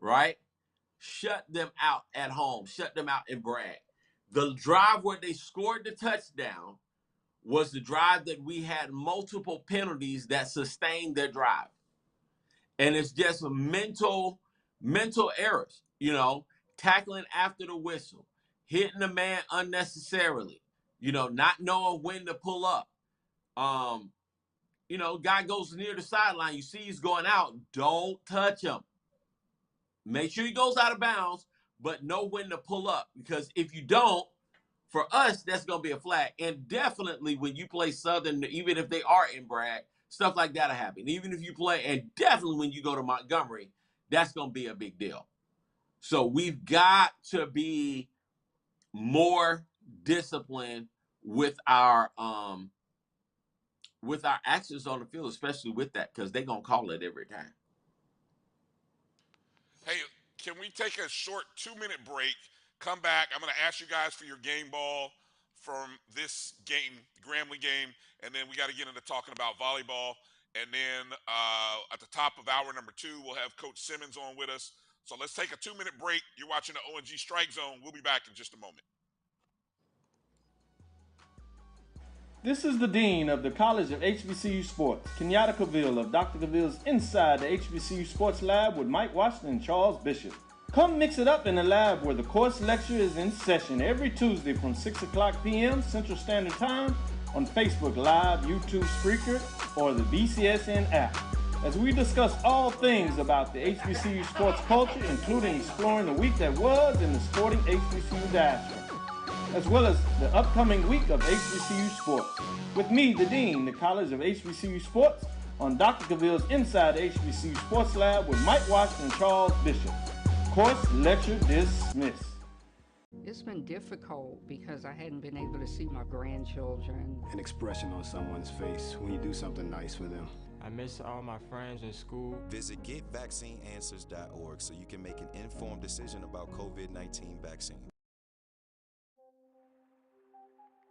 right? Shut them out at home, shut them out in Bragg. The drive where they scored the touchdown was the drive that we had multiple penalties that sustained their drive. And it's just mental errors, tackling after the whistle, hitting the man unnecessarily, not knowing when to pull up. Guy goes near the sideline, you see he's going out, don't touch him. Make sure he goes out of bounds, but know when to pull up. Because if you don't, for us, that's going to be a flag. And definitely when you play Southern, even if they are in Bragg, stuff like that will happen. Even if you play, and definitely when you go to Montgomery, that's going to be a big deal. So we've got to be more disciplined with our actions on the field, especially with that, because they're going to call it every time. Hey, can we take a short 2-minute break? Come back. I'm going to ask you guys for your game ball from this game, the Grambling game, and then we got to get into talking about volleyball. And then at the top of hour number 2, we'll have Coach Simmons on with us. So let's take a 2-minute break. You're watching the ONG Strike Zone. We'll be back in just a moment. This is the Dean of the College of HBCU Sports, Kenyatta Cavill of Dr. Cavill's Inside the HBCU Sports Lab with Mike Washington and Charles Bishop. Come mix it up in the lab where the course lecture is in session every Tuesday from 6 o'clock p.m. Central Standard Time on Facebook Live, YouTube Spreaker, or the BCSN app. as we discuss all things about the HBCU sports culture, including exploring the week that was in the sporting HBCU diaspora, as well as the upcoming week of HBCU sports. With me, the Dean, the College of HBCU Sports, on Dr. Cavill's Inside the HBCU Sports Lab with Mike Washington and Charles Bishop. Course lecture dismissed. It's been difficult because I hadn't been able to see my grandchildren. An expression on someone's face when you do something nice for them. I miss all my friends in school. Visit GetVaccineAnswers.org so you can make an informed decision about COVID-19 vaccine.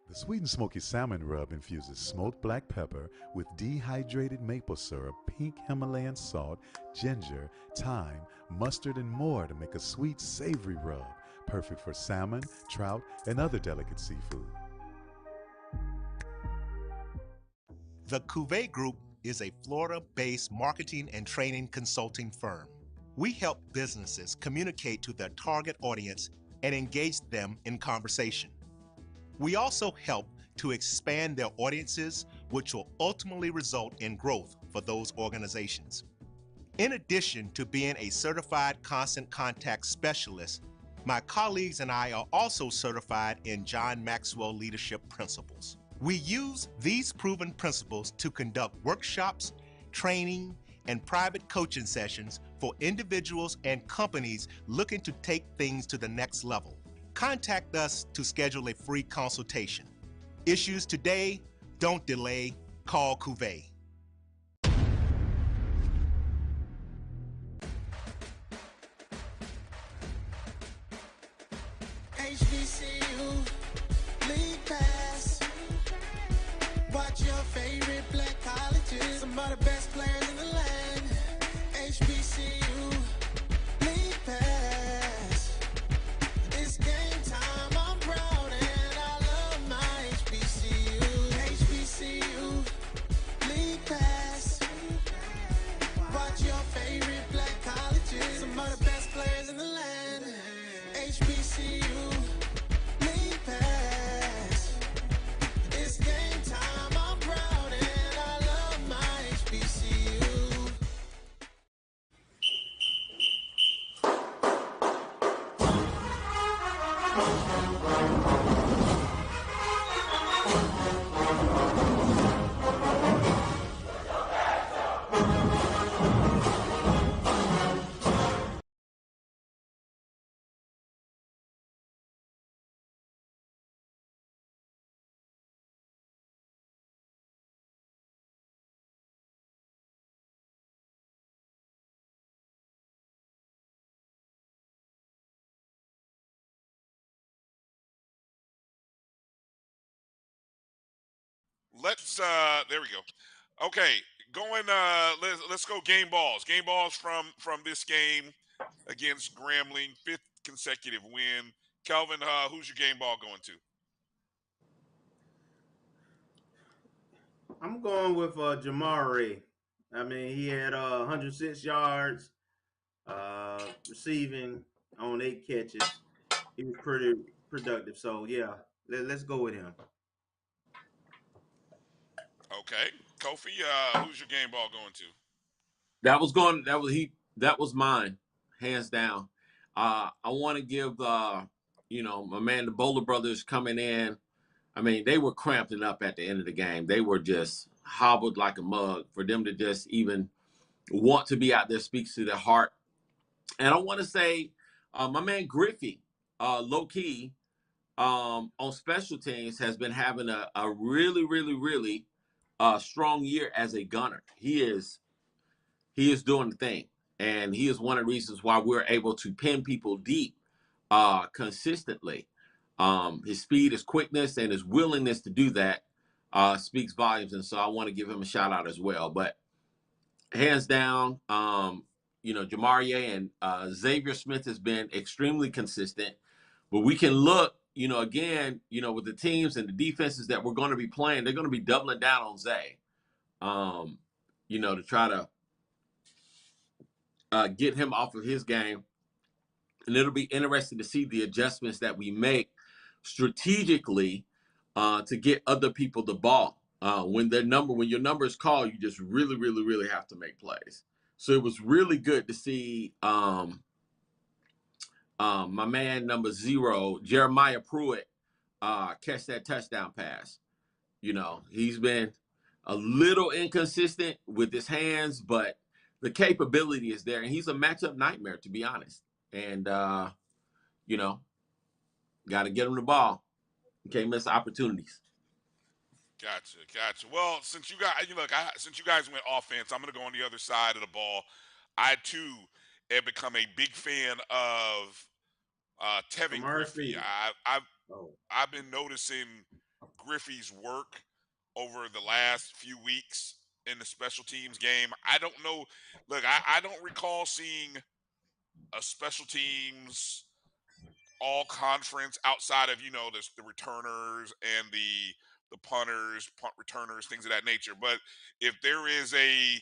The Sweet and Smoky Salmon Rub infuses smoked black pepper with dehydrated maple syrup, pink Himalayan salt, ginger, thyme, mustard, and more to make a sweet, savory rub, perfect for salmon, trout, and other delicate seafood. The Cuvée Group is a Florida-based marketing and training consulting firm. We help businesses communicate to their target audience and engage them in conversation. We also help to expand their audiences, which will ultimately result in growth for those organizations. In addition to being a certified constant contact specialist, my colleagues and I are also certified in John Maxwell Leadership Principles. We use these proven principles to conduct workshops, training, and private coaching sessions for individuals and companies looking to take things to the next level. Contact us to schedule a free consultation. Issues today, don't delay, call Cuvée. HBCU League Pass. Watch your favorite black colleges. Some of the best players in the land. HBCU League Pass. It's game time. I'm proud and I love my HBCU. HBCU League Pass. Watch your favorite black colleges. Some of the best players in the land. HBCU League Pass. It's game time. I'm proud and I love my HBCU. Let's there we go. Okay, going let's go game balls. Game balls from this game against Grambling, 5th consecutive win. Kelvin, who's your game ball going to? I'm going with Jamari. I mean, he had 106 yards receiving on 8 catches. He was pretty productive. So yeah, let's go with him. Okay, Kofi, who's your game ball going to? That was mine, hands down. I want to give my man, the Bowler brothers coming in. I mean, they were cramping up at the end of the game. They were just hobbled like a mug. For them to just even want to be out there speaks to their heart. And I want to say, my man Griffey, low key, on special teams has been having a really, really, really strong year as a gunner. He is doing the thing, and he is one of the reasons why we're able to pin people deep consistently. His speed, his quickness, and his willingness to do that speaks volumes, and so I want to give him a shout out as well. But hands down, Jamarie and Xavier Smith has been extremely consistent. But we can look, again, with the teams and the defenses that we're going to be playing, they're going to be doubling down on Zay, to try to get him off of his game. And it'll be interesting to see the adjustments that we make strategically to get other people the ball. When your number is called, you just really, really, really have to make plays. So it was really good to see my man number 0, Jeremiah Pruitt, catch that touchdown pass. You know, he's been a little inconsistent with his hands, but the capability is there, and he's a matchup nightmare, to be honest. And you know, got to get him the ball. You can't miss opportunities. Gotcha. Well, since you guys went offense, I'm gonna go on the other side of the ball. I too have become a big fan of Tevin Kamari Griffey. Stevens. I've been noticing Griffey's work over the last few weeks in the special teams game. I don't know. Look, I don't recall seeing a special teams all conference outside of the returners and the punters, punt returners, things of that nature. But if there is a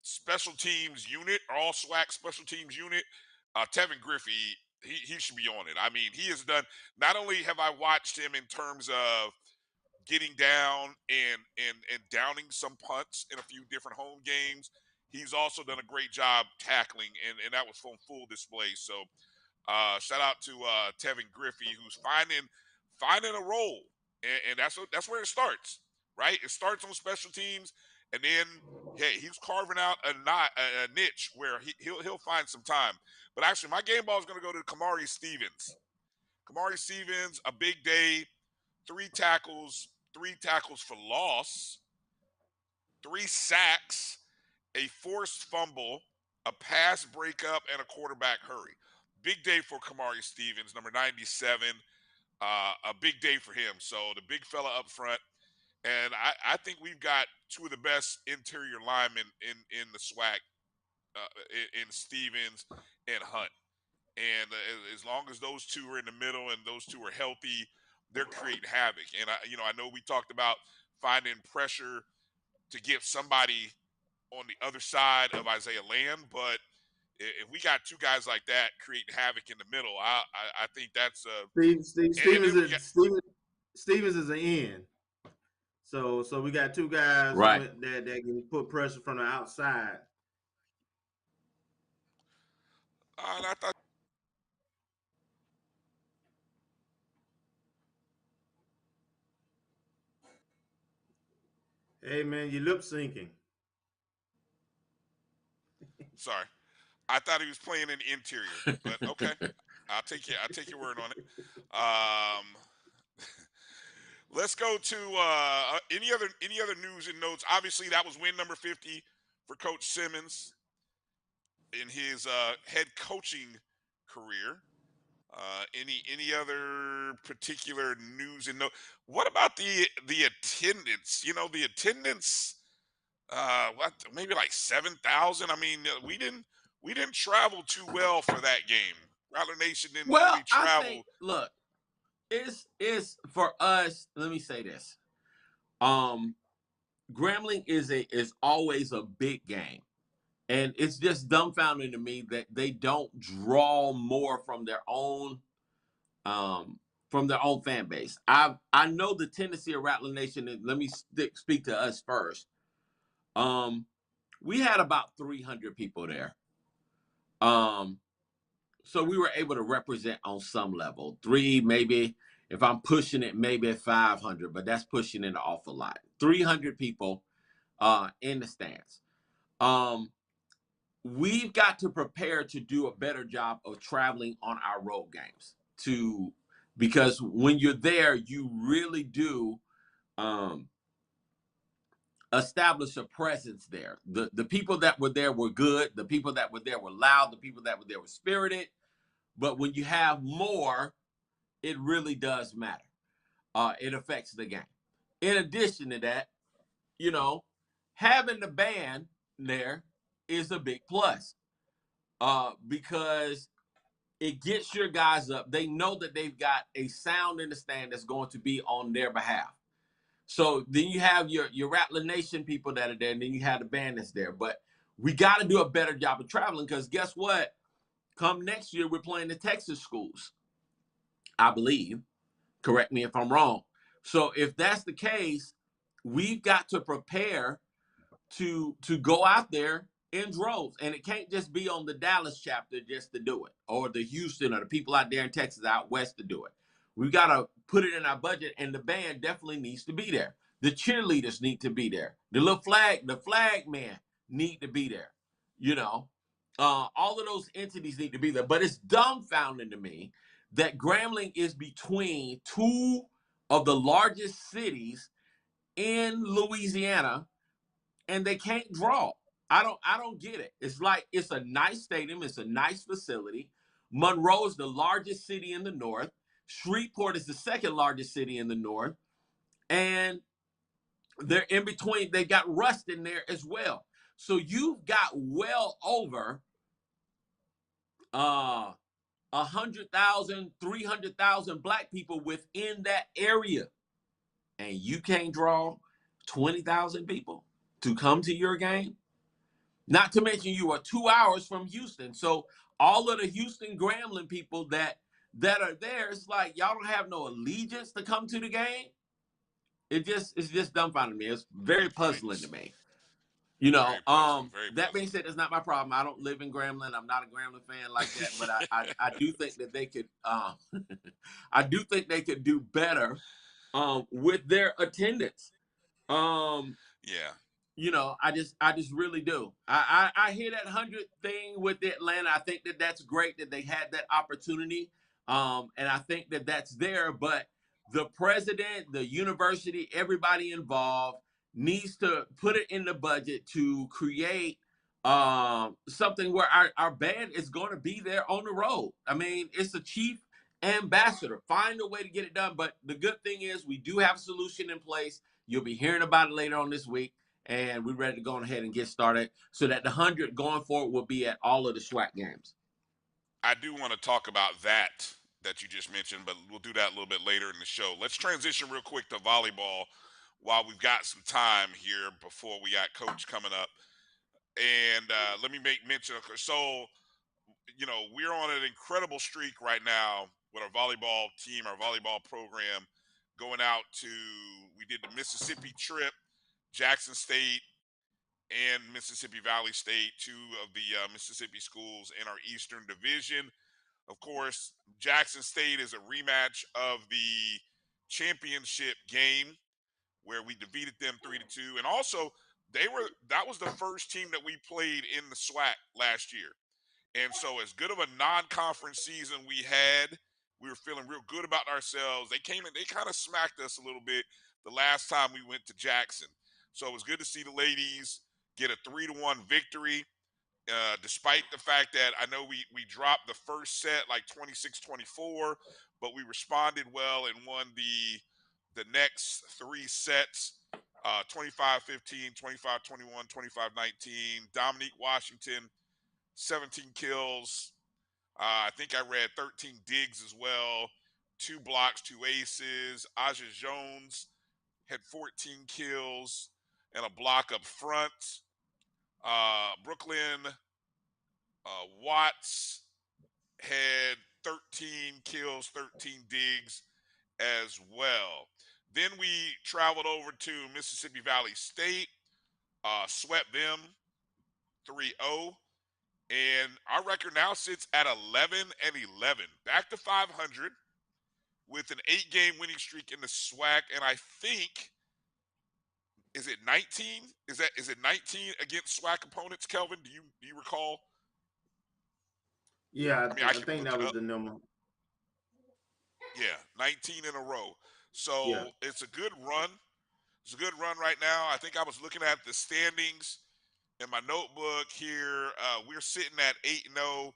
special teams unit, all SWAC special teams unit, Tevin Griffey, he should be on it. I mean, he has done. Not only have I watched him in terms of getting down and downing some punts in a few different home games, he's also done a great job tackling, and that was from full display. So shout out to Tevin Griffey, who's finding a role, and that's where it starts, right? It starts on special teams, and then hey, he's carving out a niche where he'll find some time. But actually, my game ball is going to go to Kamari Stevens. Kamari Stevens, a big day, 3 tackles for loss, 3 sacks, a forced fumble, a pass breakup, and a quarterback hurry. Big day for Kamari Stevens, number 97. A big day for him. So the big fella up front. And I think we've got 2 of the best interior linemen in the SWAC, in Stevens and Hunt. And as long as those 2 are in the middle and those 2 are healthy, they're creating havoc. And I know we talked about finding pressure to get somebody on the other side of Isaiah Lamb, but if we got 2 guys like that creating havoc in the middle, I think that's Stevens is an end. So we got 2 guys right that can put pressure from the outside. And I thought. Hey man, you lip syncing. Sorry, I thought he was playing in the interior, but okay, I'll take your word on it. Let's go to any other news and notes. Obviously, that was win number 50 for Coach Simmons in his head coaching career. Any other particular news and note? What about the attendance? You know, the attendance. Maybe like 7,000. I mean, we didn't travel too well for that game. Rattler Nation didn't really travel. I think, look, it's for us. Let me say this. Grambling is always a big game, and it's just dumbfounding to me that they don't draw more from their own fan base. I know the tendency of Rattler Nation, and let me speak to us first. We had about 300 people there. So we were able to represent on some level. 3, maybe, if I'm pushing it, maybe 500, but that's pushing it an awful lot. 300 people in the stands. We've got to prepare to do a better job of traveling on our road games because when you're there, you really do establish a presence there. The people that were there were good. The people that were there were loud. The people that were there were spirited. But when you have more, it really does matter. It affects the game. In addition to that, having the band there is a big plus because it gets your guys up. They know that they've got a sound in the stand that's going to be on their behalf. So then you have your Rattler Nation people that are there, and then you have the band that's there. But we got to do a better job of traveling because guess what? Come next year, we're playing the Texas schools, I believe. Correct me if I'm wrong. So if that's the case, we've got to prepare to go out there in droves, and it can't just be on the Dallas chapter just to do it, or the Houston or the people out there in Texas out west to do it. We've got to put it in our budget, and the band definitely needs to be there. The cheerleaders need to be there. The flag man need to be there. You know, all of those entities need to be there. But it's dumbfounding to me that Grambling is between two of the largest cities in Louisiana, and they can't draw. I don't get it. It's like, it's a nice stadium, it's a nice facility. Monroe is the largest city in the north. Shreveport is the second largest city in the north. And they're in between. They got Rust in there as well. So you've got well over 100,000, 300,000 black people within that area. And you can't draw 20,000 people to come to your game. Not to mention you are 2 hours from Houston. So all of the Houston Grambling people that are there, it's like y'all don't have no allegiance to come to the game. It's just dumbfounding me. It's very puzzling to me. You know, that being said, it's not my problem. I don't live in Grambling. I'm not a Grambling fan like that, but I do think that they could I do think they could do better with their attendance. Yeah. You know, I just really do. I hear that 100 thing with Atlanta. I think that that's great that they had that opportunity. And I think that that's there, but the president, the university, everybody involved needs to put it in the budget to create something where our band is going to be there on the road. I mean, it's a chief ambassador. Find a way to get it done. But the good thing is we do have a solution in place. You'll be hearing about it later on this week. And we're ready to go ahead and get started so that the 100 going forward will be at all of the SWAC games. I do want to talk about that you just mentioned, but we'll do that a little bit later in the show. Let's transition real quick to volleyball while we've got some time here before we got Coach coming up. And let me make mention of, so, you know, we're on an incredible streak right now with our volleyball team, our volleyball program, going out to, we did the Mississippi trip, Jackson State and Mississippi Valley State, two of the Mississippi schools in our Eastern Division. Of course, Jackson State is a rematch of the championship game where we defeated them 3-2. And also, that was the first team that we played in the SWAC last year. And so as good of a non-conference season we had, we were feeling real good about ourselves. They came in, they kind of smacked us a little bit the last time we went to Jackson. So it was good to see the ladies get a 3-1 victory, despite the fact that I know we dropped the first set like 26-24, but we responded well and won the next three sets, 25-15, 25-21, 25-19. Dominique Washington, 17 kills. I think I read 13 digs as well, 2 blocks, 2 aces. Aja Jones had 14 kills and a block up front. Brooklyn Watts had 13 kills, 13 digs as well. Then we traveled over to Mississippi Valley State, swept them 3-0. And our record now sits at 11-11, back to 500 with an 8-game winning streak in the SWAC. And I think, is it 19? Is it 19 against SWAC opponents, Kelvin? Do you recall? Yeah, I mean, I think that was the number. Yeah, 19 in a row. So It's a good run. It's a good run right now. I think I was looking at the standings in my notebook here. We're sitting at 8-0.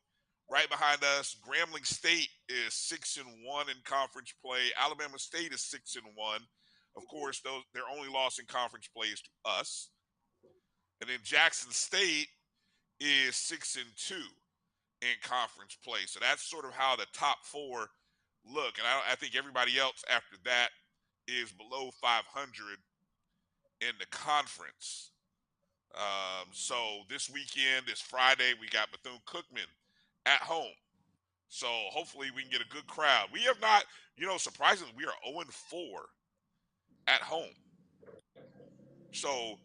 Right behind us, Grambling State is 6-1 in conference play. Alabama State is 6-1. Of course, their only loss in conference play is to us. And then Jackson State is 6-2 in conference play. So that's sort of how the top four look. And I think everybody else after that is below 500 in the conference. So this weekend, this Friday, we got Bethune-Cookman at home. So hopefully we can get a good crowd. We have not, surprisingly, we are 0-4 at home. So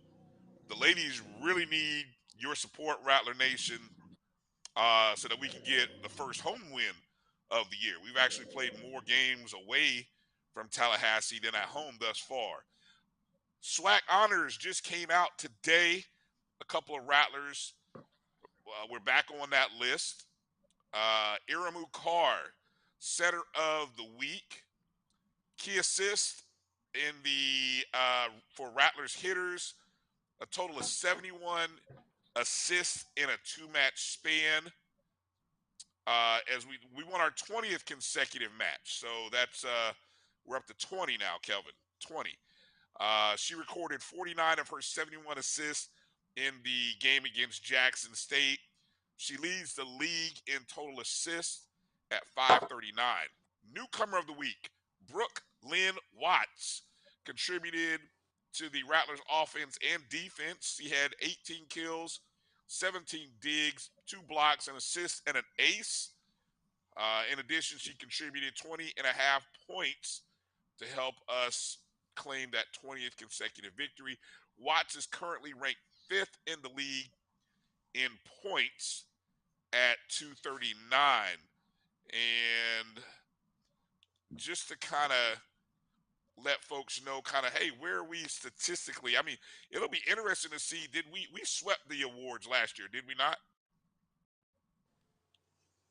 the ladies really need your support, Rattler Nation, so that we can get the first home win of the year. We've actually played more games away from Tallahassee than at home thus far. SWAC honors just came out today. A couple of Rattlers. We're back on that list. Iramu Carr, setter of the week. Key assist in the for Rattlers hitters, a total of 71 assists in a 2-match span. As we won our 20th consecutive match, so that's we're up to 20 now, Kelvin. 20. She recorded 49 of her 71 assists in the game against Jackson State. She leads the league in total assists at 539. Newcomer of the week, Brooke Lynn Watts, contributed to the Rattlers offense and defense. She had 18 kills, 17 digs, 2 blocks, an assist, and an ace. In addition, she contributed 20 and a half points to help us claim that 20th consecutive victory. Watts is currently ranked 5th in the league in points at 239. And just to kind of let folks know hey, where are we statistically? I mean, it'll be interesting to see. We swept the awards last year, did we not?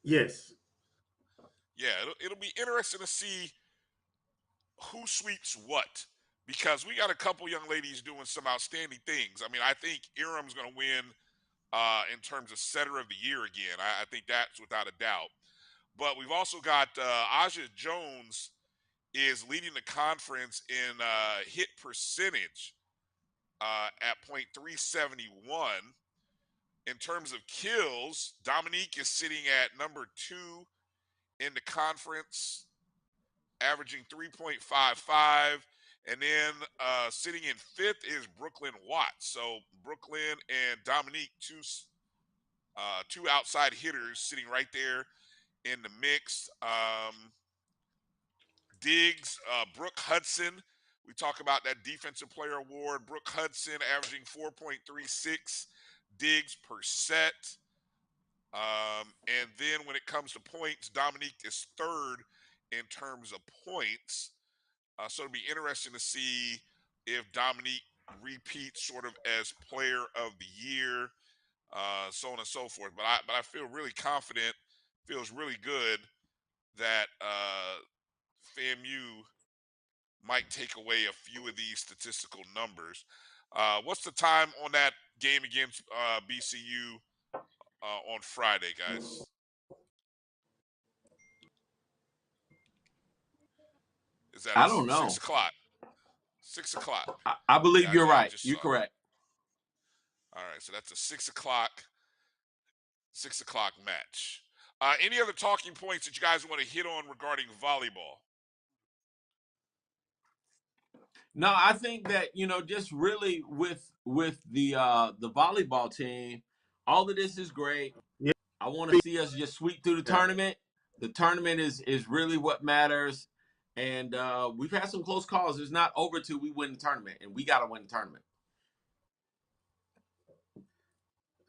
Yes. Yeah, it'll be interesting to see who sweeps what, because we got a couple young ladies doing some outstanding things. I mean, I think Iram's going to win in terms of setter of the year again. I think that's without a doubt. But we've also got Aja Jones is leading the conference in hit percentage at .371. In terms of kills, Dominique is sitting at number 2 in the conference, averaging 3.55. And then sitting in 5th is Brooklyn Watts. So Brooklyn and Dominique, two outside hitters sitting right there in the mix. Diggs, Brooke Hudson. We talk about that Defensive Player Award. Brooke Hudson averaging 4.36 digs per set. And then when it comes to points, Dominique is 3rd in terms of points. So it'll be interesting to see if Dominique repeats sort of as Player of the Year, so on and so forth. But I feel really confident. Feels really good that FAMU might take away a few of these statistical numbers. What's the time on that game against BCU on Friday, guys? Is that I don't know. 6 o'clock? 6 o'clock. I believe Yeah, you're I right. just You're saw. correct. All right, so that's a 6 o'clock match. Any other talking points that you guys want to hit on regarding volleyball? No, I think that just really with the volleyball team, all of this is great. Yeah. I want to see us just sweep through the tournament. The tournament is really what matters, and we've had some close calls. It's not over till we win the tournament, and we got to win the tournament.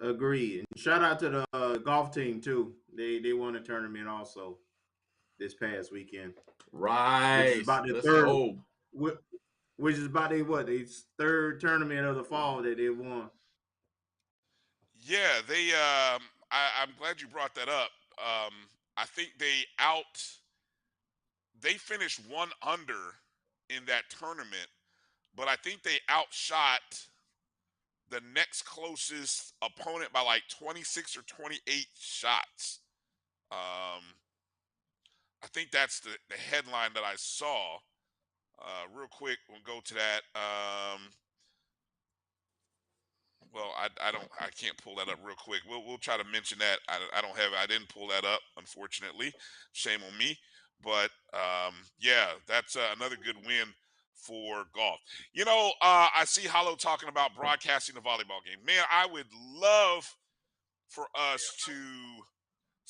Agreed. And shout out to the golf team too. They won a tournament also this past weekend. Right. Which is about the Let's third. go. Which is about their 3rd tournament of the fall that they won. Yeah, they. I'm glad you brought that up. I think they finished 1 under in that tournament, but I think they outshot the next closest opponent by like 26 or 28 shots. I think that's the headline that I saw. Real quick, we'll go to that. Well, I can't pull that up real quick. We'll try to mention that. I don't have it. I didn't pull that up, unfortunately. Shame on me. But yeah, that's another good win for golf. I see Hollow talking about broadcasting the volleyball game. Man, I would love for us to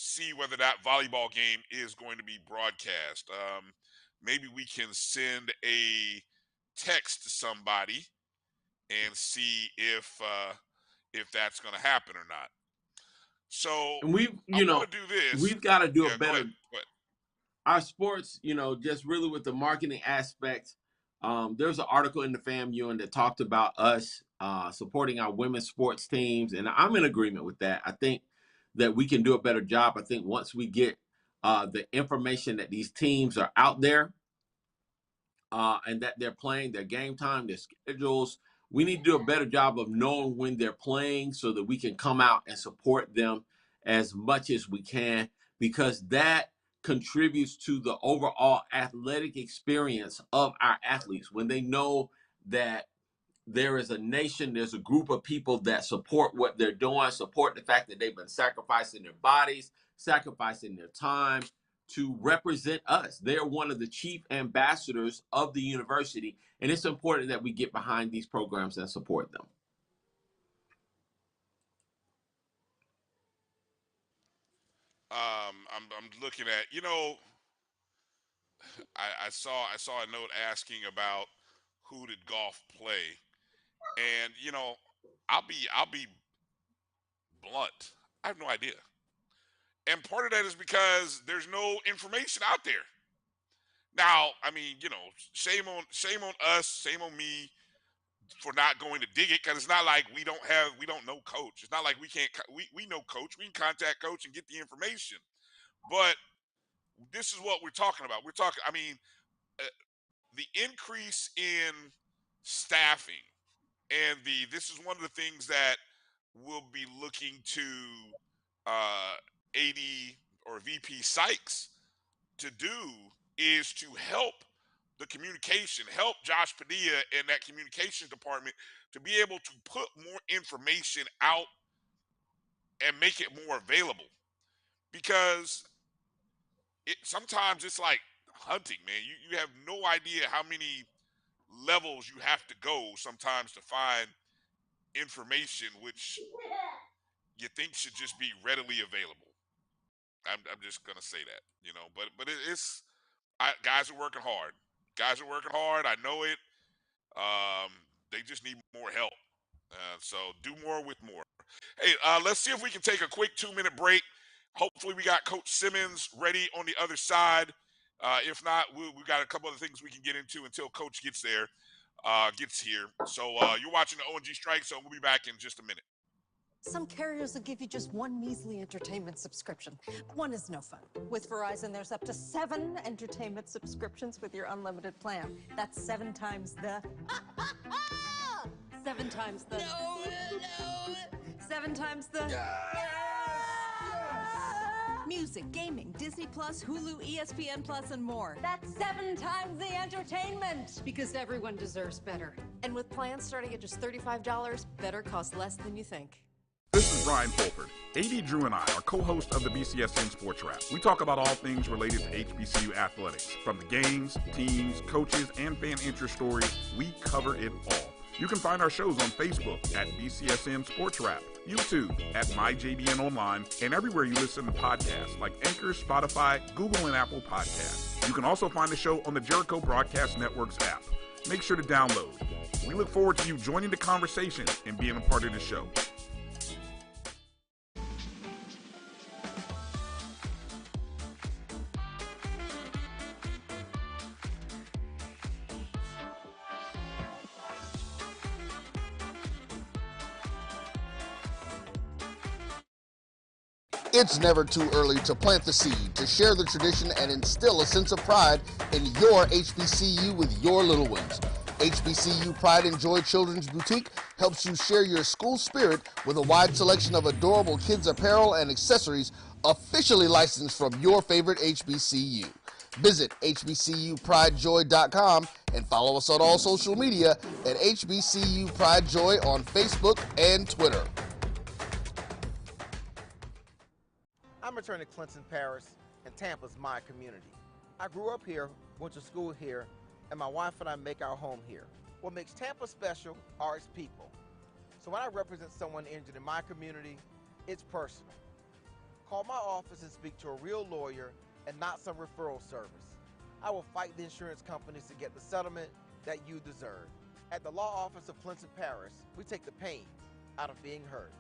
see whether that volleyball game is going to be broadcast. Maybe we can send a text to somebody and see if that's going to happen or not. So And I want to do this. we've got to do a Go better. ahead. Our sports, just really with the marketing aspect. There's an article in the FAMU that talked about us supporting our women's sports teams, and I'm in agreement with that. I think that we can do a better job. I think once we get the information that these teams are out there and that they're playing, their game time, their schedules, we need to do a better job of knowing when they're playing so that we can come out and support them as much as we can, because that contributes to the overall athletic experience of our athletes. When they know that there is a nation, there's a group of people that support what they're doing, support the fact that they've been sacrificing their bodies, sacrificing their time to represent us. They're one of the chief ambassadors of the university, and it's important that we get behind these programs and support them. I'm looking at, I saw a note asking about who did golf play, and I'll be blunt. I have no idea, and part of that is because there's no information out there. Now, I mean, shame on us, shame on me for not going to dig it, because it's not like we don't know coach. It's not like we can't we know coach. We can contact coach and get the information. But this is what we're talking about. We're talking, I mean, the increase in staffing, and this is one of the things that we'll be looking to AD or VP Sykes to do, is to help the communication, help Josh Padilla and that communications department to be able to put more information out and make it more available. Because sometimes it's like hunting, man. You have no idea how many levels you have to go sometimes to find information which you think should just be readily available. I'm just gonna say that, but guys are working hard. Guys are working hard. I know it. They just need more help. So do more with more. Hey, let's see if we can take a quick 2-minute break. Hopefully we got Coach Simmons ready on the other side. If not, we got a couple other things we can get into until Coach gets here. So you're watching the ONG Strike, so we'll be back in just a minute. Some carriers will give you just one measly entertainment subscription. One is no fun. With Verizon, there's up to 7 entertainment subscriptions with your unlimited plan. That's 7 times the... 7 times the... No. 7 times the... Music, gaming, Disney Plus, Hulu, ESPN Plus, and more. That's 7 times the entertainment. Because everyone deserves better. And with plans starting at just $35, better costs less than you think. This is Brian Fulford. AD Drew and I are co-hosts of the BCSN Sports Wrap. We talk about all things related to HBCU athletics. From the games, teams, coaches, and fan interest stories, we cover it all. You can find our shows on Facebook at BCSN Sports Wrap, YouTube at MyJBN Online, and everywhere you listen to podcasts like Anchor, Spotify, Google, and Apple Podcasts. You can also find the show on the Jericho Broadcast Network's app. Make sure to download. We look forward to you joining the conversation and being a part of the show. It's never too early to plant the seed, to share the tradition, and instill a sense of pride in your HBCU with your little ones. HBCU Pride and Joy Children's Boutique helps you share your school spirit with a wide selection of adorable kids' apparel and accessories officially licensed from your favorite HBCU. Visit hbcupridejoy.com and follow us on all social media at HBCU Pride Joy on Facebook and Twitter. I'm attorney Clinton Paris, and Tampa's my community. I grew up here, went to school here, and my wife and I make our home here. What makes Tampa special are its people. So when I represent someone injured in my community, it's personal. Call my office and speak to a real lawyer and not some referral service. I will fight the insurance companies to get the settlement that you deserve. At the law office of Clinton Paris, we take the pain out of being heard.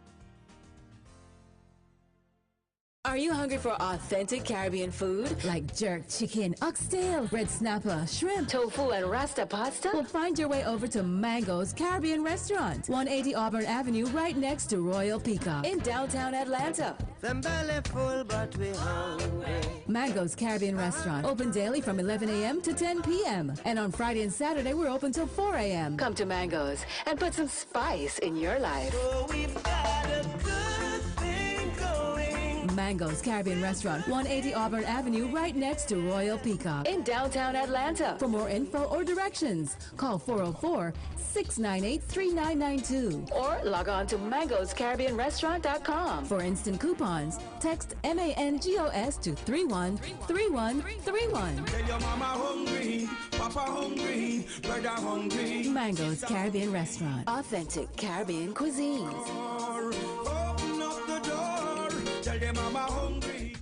Are you hungry for authentic Caribbean food like jerk chicken, oxtail, red snapper, shrimp, tofu, and rasta pasta? Well, find your way over to Mango's Caribbean Restaurant, 180 Auburn Avenue, right next to Royal Peacock in downtown Atlanta. Them belly full, but we hungry. Mango's Caribbean Restaurant, open daily from 11 a.m. to 10 p.m. And on Friday and Saturday, we're open till 4 a.m. Come to Mango's and put some spice in your life. Oh, we've got a good thing going. Mango's Caribbean Restaurant, 180 Auburn Avenue, right next to Royal Peacock in downtown Atlanta. For more info or directions, call 404-698-3992 or log on to mangoscaribbeanrestaurant.com. For instant coupons, text MANGOS to 313131. Tell your mama hungry, papa hungry, brother hungry. Mango's Caribbean Restaurant, authentic Caribbean cuisines. Open up the door, tell your mama hungry.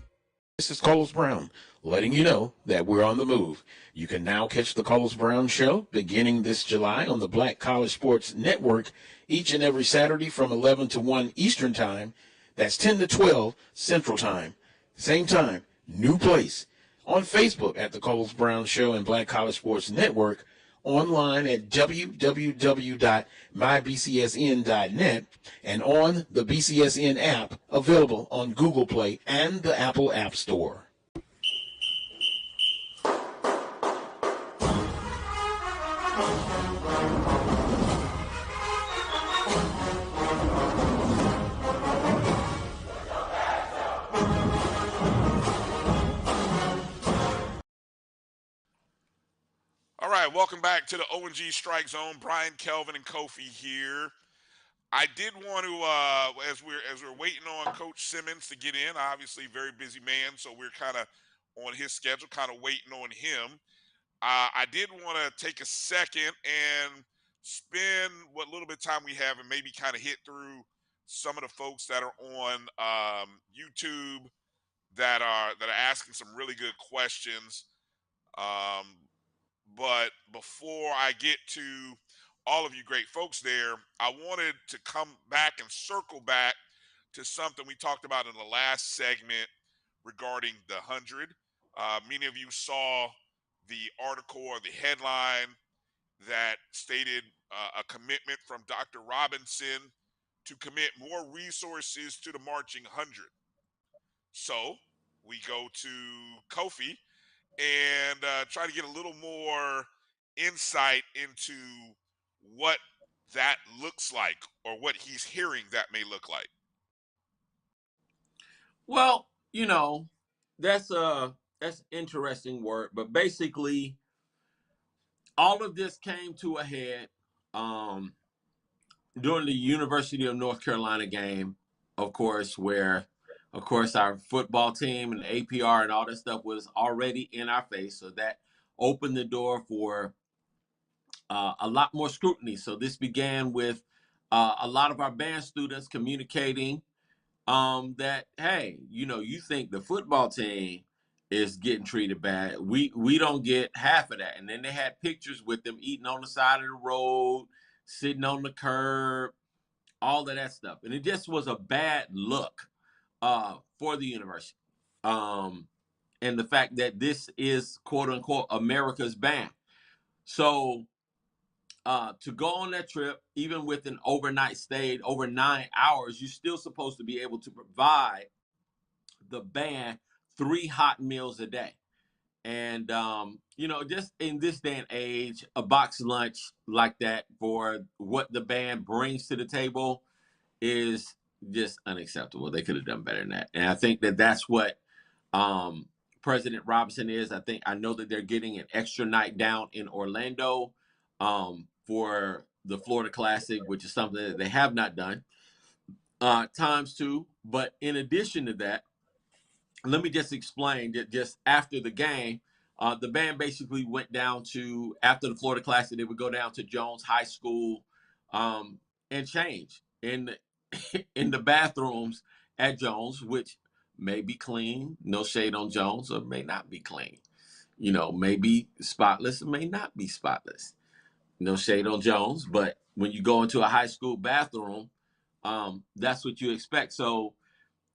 This is Carlos Brown, letting you know that we're on the move. You can now catch the Carlos Brown Show beginning this July on the Black College Sports Network each and every Saturday from 11 to 1 Eastern Time. That's 10 to 12 Central Time. Same time, new place. On Facebook at the Carlos Brown Show and Black College Sports Network. Online at www.mybcsn.net and on the BCSN app available on Google Play and the Apple App Store. All right, welcome back to the O&G Strike Zone. Brian, Kelvin, and Kofi here. I did want to, as we're waiting on Coach Simmons to get in, obviously very busy man, so we're kind of on his schedule, kind of waiting on him. I did want to take a second and spend what little bit of time we have and maybe kind of hit through some of the folks that are on YouTube that are asking some really good questions. But before I get to all of you great folks there, I wanted to come back and circle back to something we talked about in the last segment regarding the 100. Many of you saw the article or the headline that stated a commitment from Dr. Robinson to commit more resources to the marching 100. So we go to Kofi and try to get a little more insight into what that looks like or what he's hearing that may look like. Well, that's interesting word, but basically all of this came to a head during the University of North Carolina game, of course, where our football team and APR and all that stuff was already in our face. So that opened the door for a lot more scrutiny. So this began with a lot of our band students communicating that, hey, you think the football team is getting treated bad. We don't get half of that. And then they had pictures with them eating on the side of the road, sitting on the curb, all of that stuff. And it just was a bad look for the university. And the fact that this is, quote unquote, America's band. So to go on that trip, even with an overnight stay over 9 hours, you're still supposed to be able to provide the band 3 hot meals a day. And, just in this day and age, a box lunch like that for what the band brings to the table is just unacceptable. They could have done better than that. And I think that that's what President Robinson is. I know that they're getting an extra night down in Orlando for the Florida Classic, which is something that they have not done ×2. But in addition to that, let me just explain that just after the game, the band basically went down to, after the Florida Classic, they would go down to Jones High School and change in the bathrooms at Jones, which may be clean, no shade on Jones, or may not be clean. May be spotless, may not be spotless. No shade on Jones, but when you go into a high school bathroom, that's what you expect. So,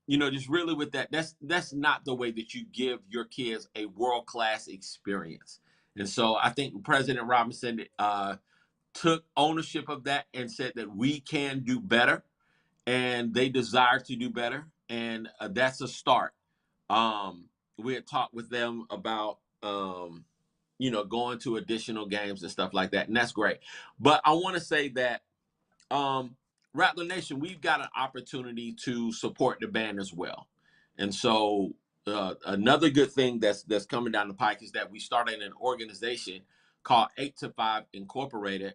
just really with that, that's not the way that you give your kids a world-class experience. And so I think President Robinson took ownership of that and said that we can do better, and they desire to do better, and that's a start. We had talked with them about going to additional games and stuff like that, and that's great. But I want to say that Rattler Nation, we've got an opportunity to support the band as well. And so another good thing that's coming down the pike is that we started an organization called 8 to 5 Incorporated,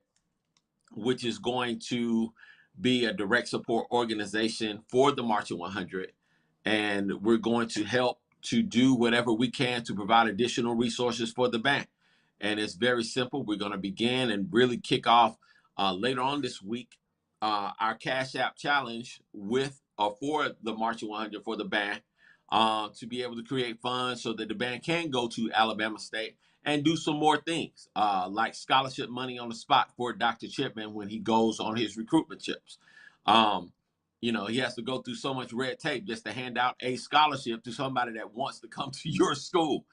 which is going to be a direct support organization for the Marching 100. And we're going to help to do whatever we can to provide additional resources for the band. And it's very simple. We're going to begin and really kick off later on this week our Cash App challenge with for the Marching 100 for the band to be able to create funds so that the band can go to Alabama State and do some more things like scholarship money on the spot for Dr. Chipman when he goes on his recruitment trips. He has to go through so much red tape just to hand out a scholarship to somebody that wants to come to your school,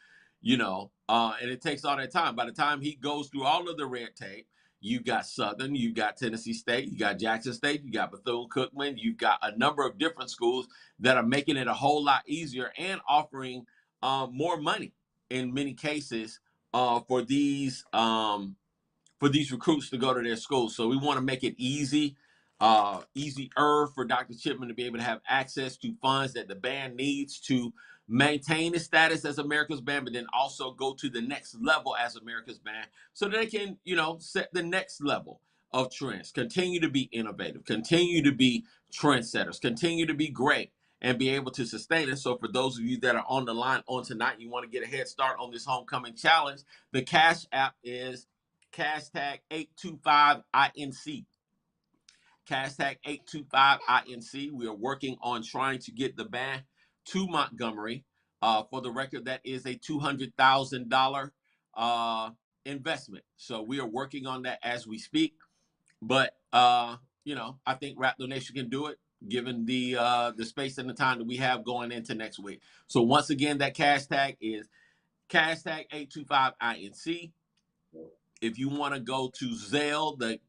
and it takes all that time. By the time he goes through all of the red tape, you've got Southern, you've got Tennessee State, you got Jackson State, you got Bethune-Cookman, you've got a number of different schools that are making it a whole lot easier and offering more money in many cases for these recruits to go to their schools. So we want to make it easier for Dr. Chipman to be able to have access to funds that the band needs to maintain its status as America's band, but then also go to the next level as America's band so that they can, set the next level of trends, continue to be innovative, continue to be trendsetters, continue to be great, and be able to sustain it. So for those of you that are on the line on tonight, you want to get a head start on this homecoming challenge, the Cash App is #825INC. #825INC. We are working on trying to get the band to Montgomery. For the record, that is a $200,000 investment. So we are working on that as we speak. But I think Raptor Nation can do it, given the space and the time that we have going into next week. So once again, that cash tag is #825INC. If you want to go to Zelle, the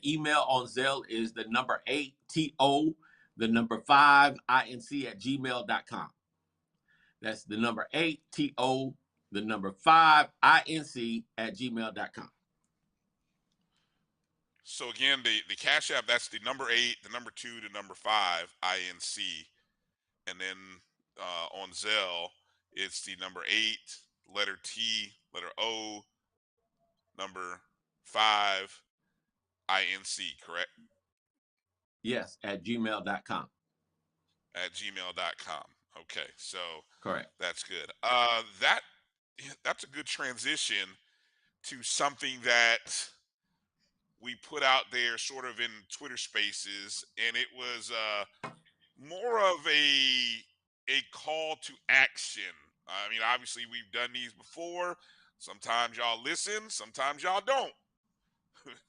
email on Zelle is the number 8TO, the number 5INC at gmail.com. That's the number 8TO, the number 5INC at gmail.com. So again, the Cash App, that's the number 8, the number 2, the number 5, INC. And then on Zelle, it's the number 8, letter T, letter O, number 5, INC, correct? Yes, at gmail.com. At gmail.com. Okay, so correct. That's good. That's a good transition to something that we put out there sort of in Twitter Spaces, and it was more of a call to action. I mean, obviously we've done these before. Sometimes y'all listen, sometimes y'all don't.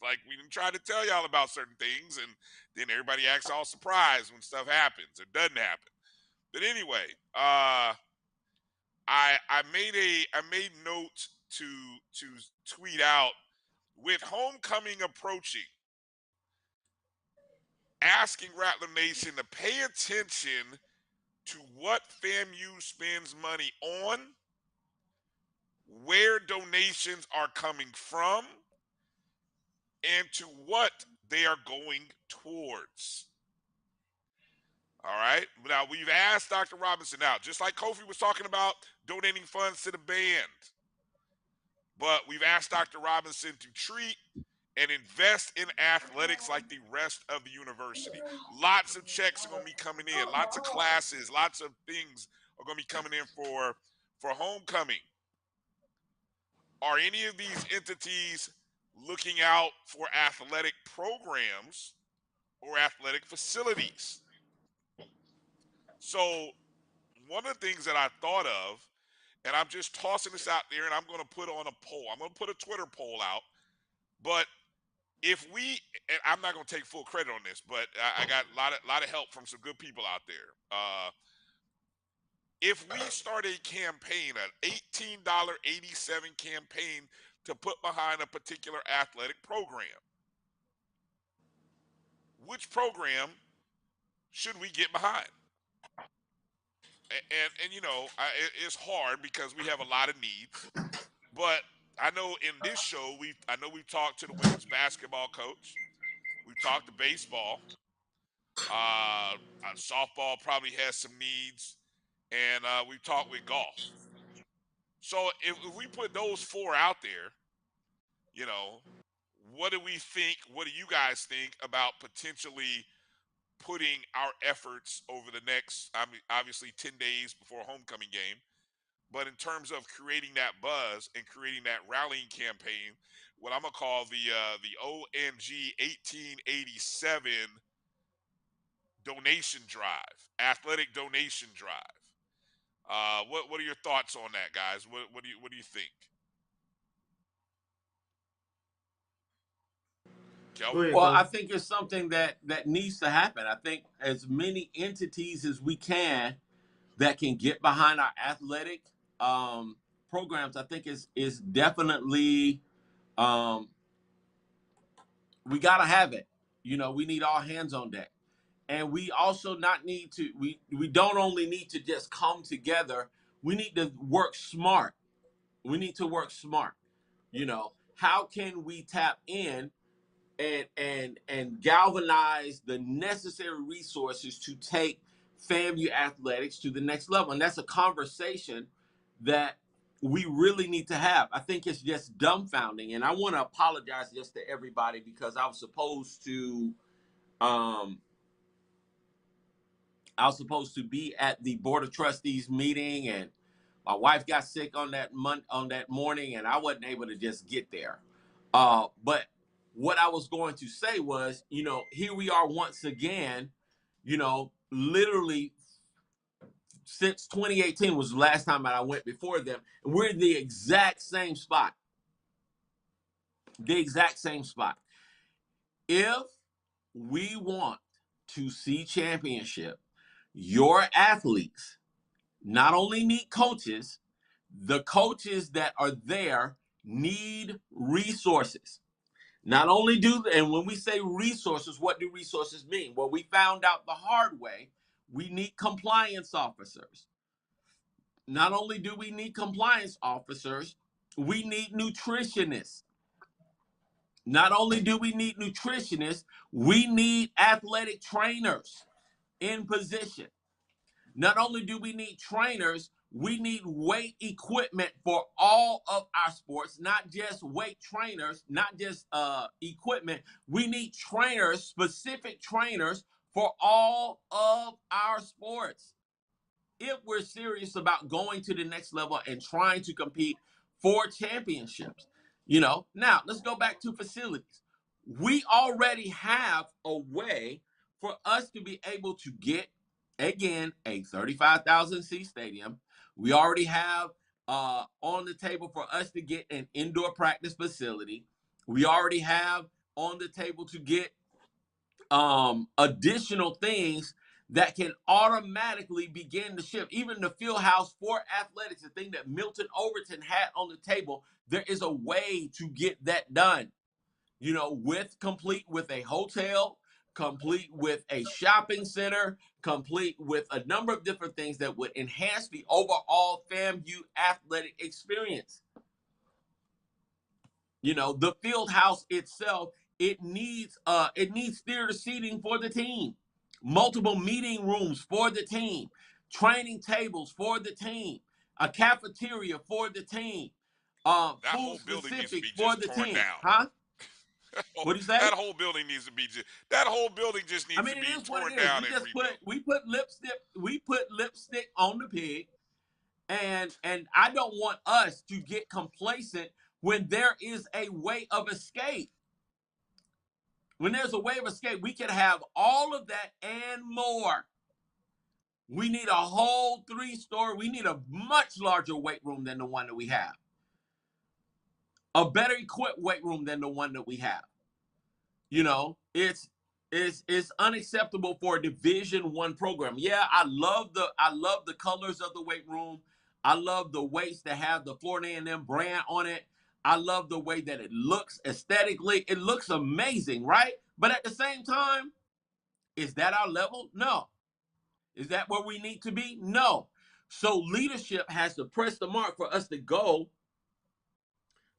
Like we try to tell y'all about certain things, and then everybody acts all surprised when stuff happens or doesn't happen. But anyway, I made note to tweet out, with homecoming approaching, asking Rattler Nation to pay attention to what FAMU spends money on, where donations are coming from, and to what they are going towards. All right. Now, we've asked Dr. Robinson out, just like Kofi was talking about donating funds to the band. But we've asked Dr. Robinson to treat and invest in athletics like the rest of the university. Lots of checks are going to be coming in. Lots of classes, lots of things are going to be coming in for homecoming. Are any of these entities looking out for athletic programs or athletic facilities? So one of the things that I thought of, and I'm just tossing this out there, and I'm going to put on a poll. I'm going to put a Twitter poll out. But if we, and I'm not going to take full credit on this, but I got a lot of help from some good people out there. If we start a campaign, an $18.87 campaign to put behind a particular athletic program, which program should we get behind? And you know, it's hard because we have a lot of needs. But I know in this show, we've talked to the women's basketball coach. We've talked to baseball. Softball probably has some needs, and we've talked with golf. So if we put those four out there, you know, what do we think? What do you guys think about potentially putting our efforts over the next, I mean, obviously 10 days before homecoming game, but in terms of creating that buzz and creating that rallying campaign, what I'm gonna call the OMG 1887 donation drive, athletic donation drive. What are your thoughts on that, guys? What do you think? Kelvin? Well, I think it's something that needs to happen. I think as many entities as we can that can get behind our athletic programs, I think is definitely we got to have it. You know, we need all hands on deck. And we also not need to, we don't only need to just come together, we need to work smart. We need to work smart. You know, how can we tap in and galvanize the necessary resources to take FAMU athletics to the next level? And that's a conversation that we really need to have. I think it's just dumbfounding. And I want to apologize just to everybody because I was supposed to be at the Board of Trustees meeting, and my wife got sick on that morning, and I wasn't able to just get there. But what I was going to say was, you know, here we are once again, you know, literally since 2018 was the last time that I went before them, and we're in the exact same spot. The exact same spot. If we want to see championship, your athletes not only need coaches, the coaches that are there need resources. Not only and when we say resources, what do resources mean? Well, we found out the hard way, we need compliance officers. Not only do we need compliance officers, we need nutritionists. Not only do we need nutritionists, we need athletic trainers in position. Not only do we need trainers, we need weight equipment for all of our sports, not just weight trainers, not just equipment. We need trainers, specific trainers for all of our sports. If we're serious about going to the next level and trying to compete for championships, you know, now let's go back to facilities. We already have a way for us to be able to get, again, a 35,000 seat stadium. We already have on the table for us to get an indoor practice facility. We already have on the table to get additional things that can automatically begin to shift. Even the field house for athletics, the thing that Milton Overton had on the table, there is a way to get that done. You know, complete with a hotel, complete with a shopping center, complete with a number of different things that would enhance the overall FAMU athletic experience. You know, the field house itself, it needs theater seating for the team, multiple meeting rooms for the team, training tables for the team, a cafeteria for the team, food specific for the team. Down. Huh? What do you say? That whole building needs to be just needs to be torn down and rebuilt. We put lipstick on the pig, and I don't want us to get complacent when there is a way of escape. When there's a way of escape, we can have all of that and more. We need a whole 3-story. We need a much larger weight room than the one that we have. a better equipped weight room than the one that we have. You know, it's unacceptable for a Division I program. Yeah, I love the colors of the weight room. I love the weights that have the Florida A&M brand on it. I love the way that it looks aesthetically. It looks amazing, right? But at the same time, is that our level? No. Is that where we need to be? No. So leadership has to press the mark for us to go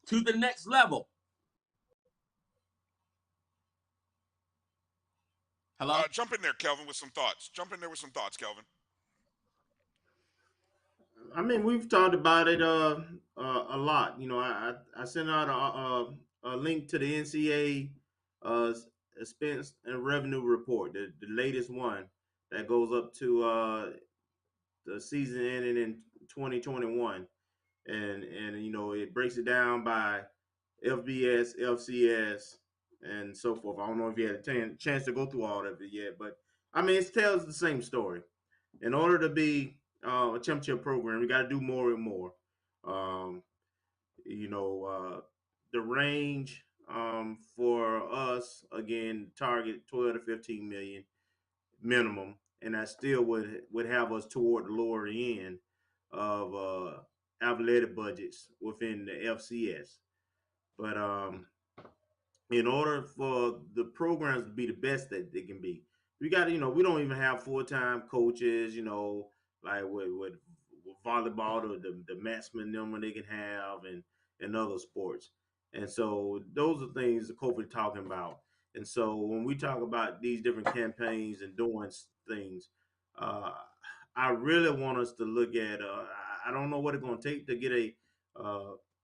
to the next level. Hello? Jump in there, Kelvin, with some thoughts. Jump in there with some thoughts, Kelvin. I mean, we've talked about it a lot. You know, I sent out a link to the NCAA expense and revenue report, the latest one that goes up to the season ending in 2021, and you know, it breaks it down by FBS, FCS, and so forth. I don't know if you had a chance to go through all of it yet, but I mean, it tells the same story. In order to be a championship program, we got to do more and more. Um, you know, the range for us, again, target 12 to 15 million minimum, and that still would have us toward the lower end of athletic budgets within the FCS. But in order for the programs to be the best that they can be, we got to, you know, we don't even have full-time coaches, you know, like with volleyball, the maximum number they can have, and other sports. And so those are things that Kobe talking about. And so when we talk about these different campaigns and doing things, uh, I really want us to look at. I don't know what it's going to take to get a,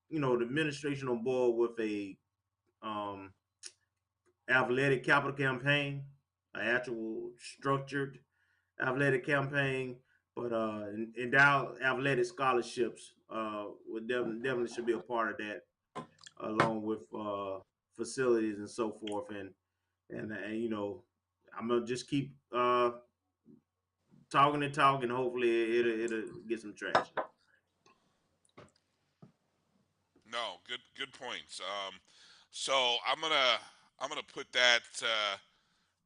you know, the administration on board with a um, athletic capital campaign, an actual structured athletic campaign, but endowed athletic scholarships would definitely should be a part of that, along with facilities and so forth. And you know, I'm gonna just keep talking and talking. Hopefully, it'll get some traction. No, good points. So I'm gonna put that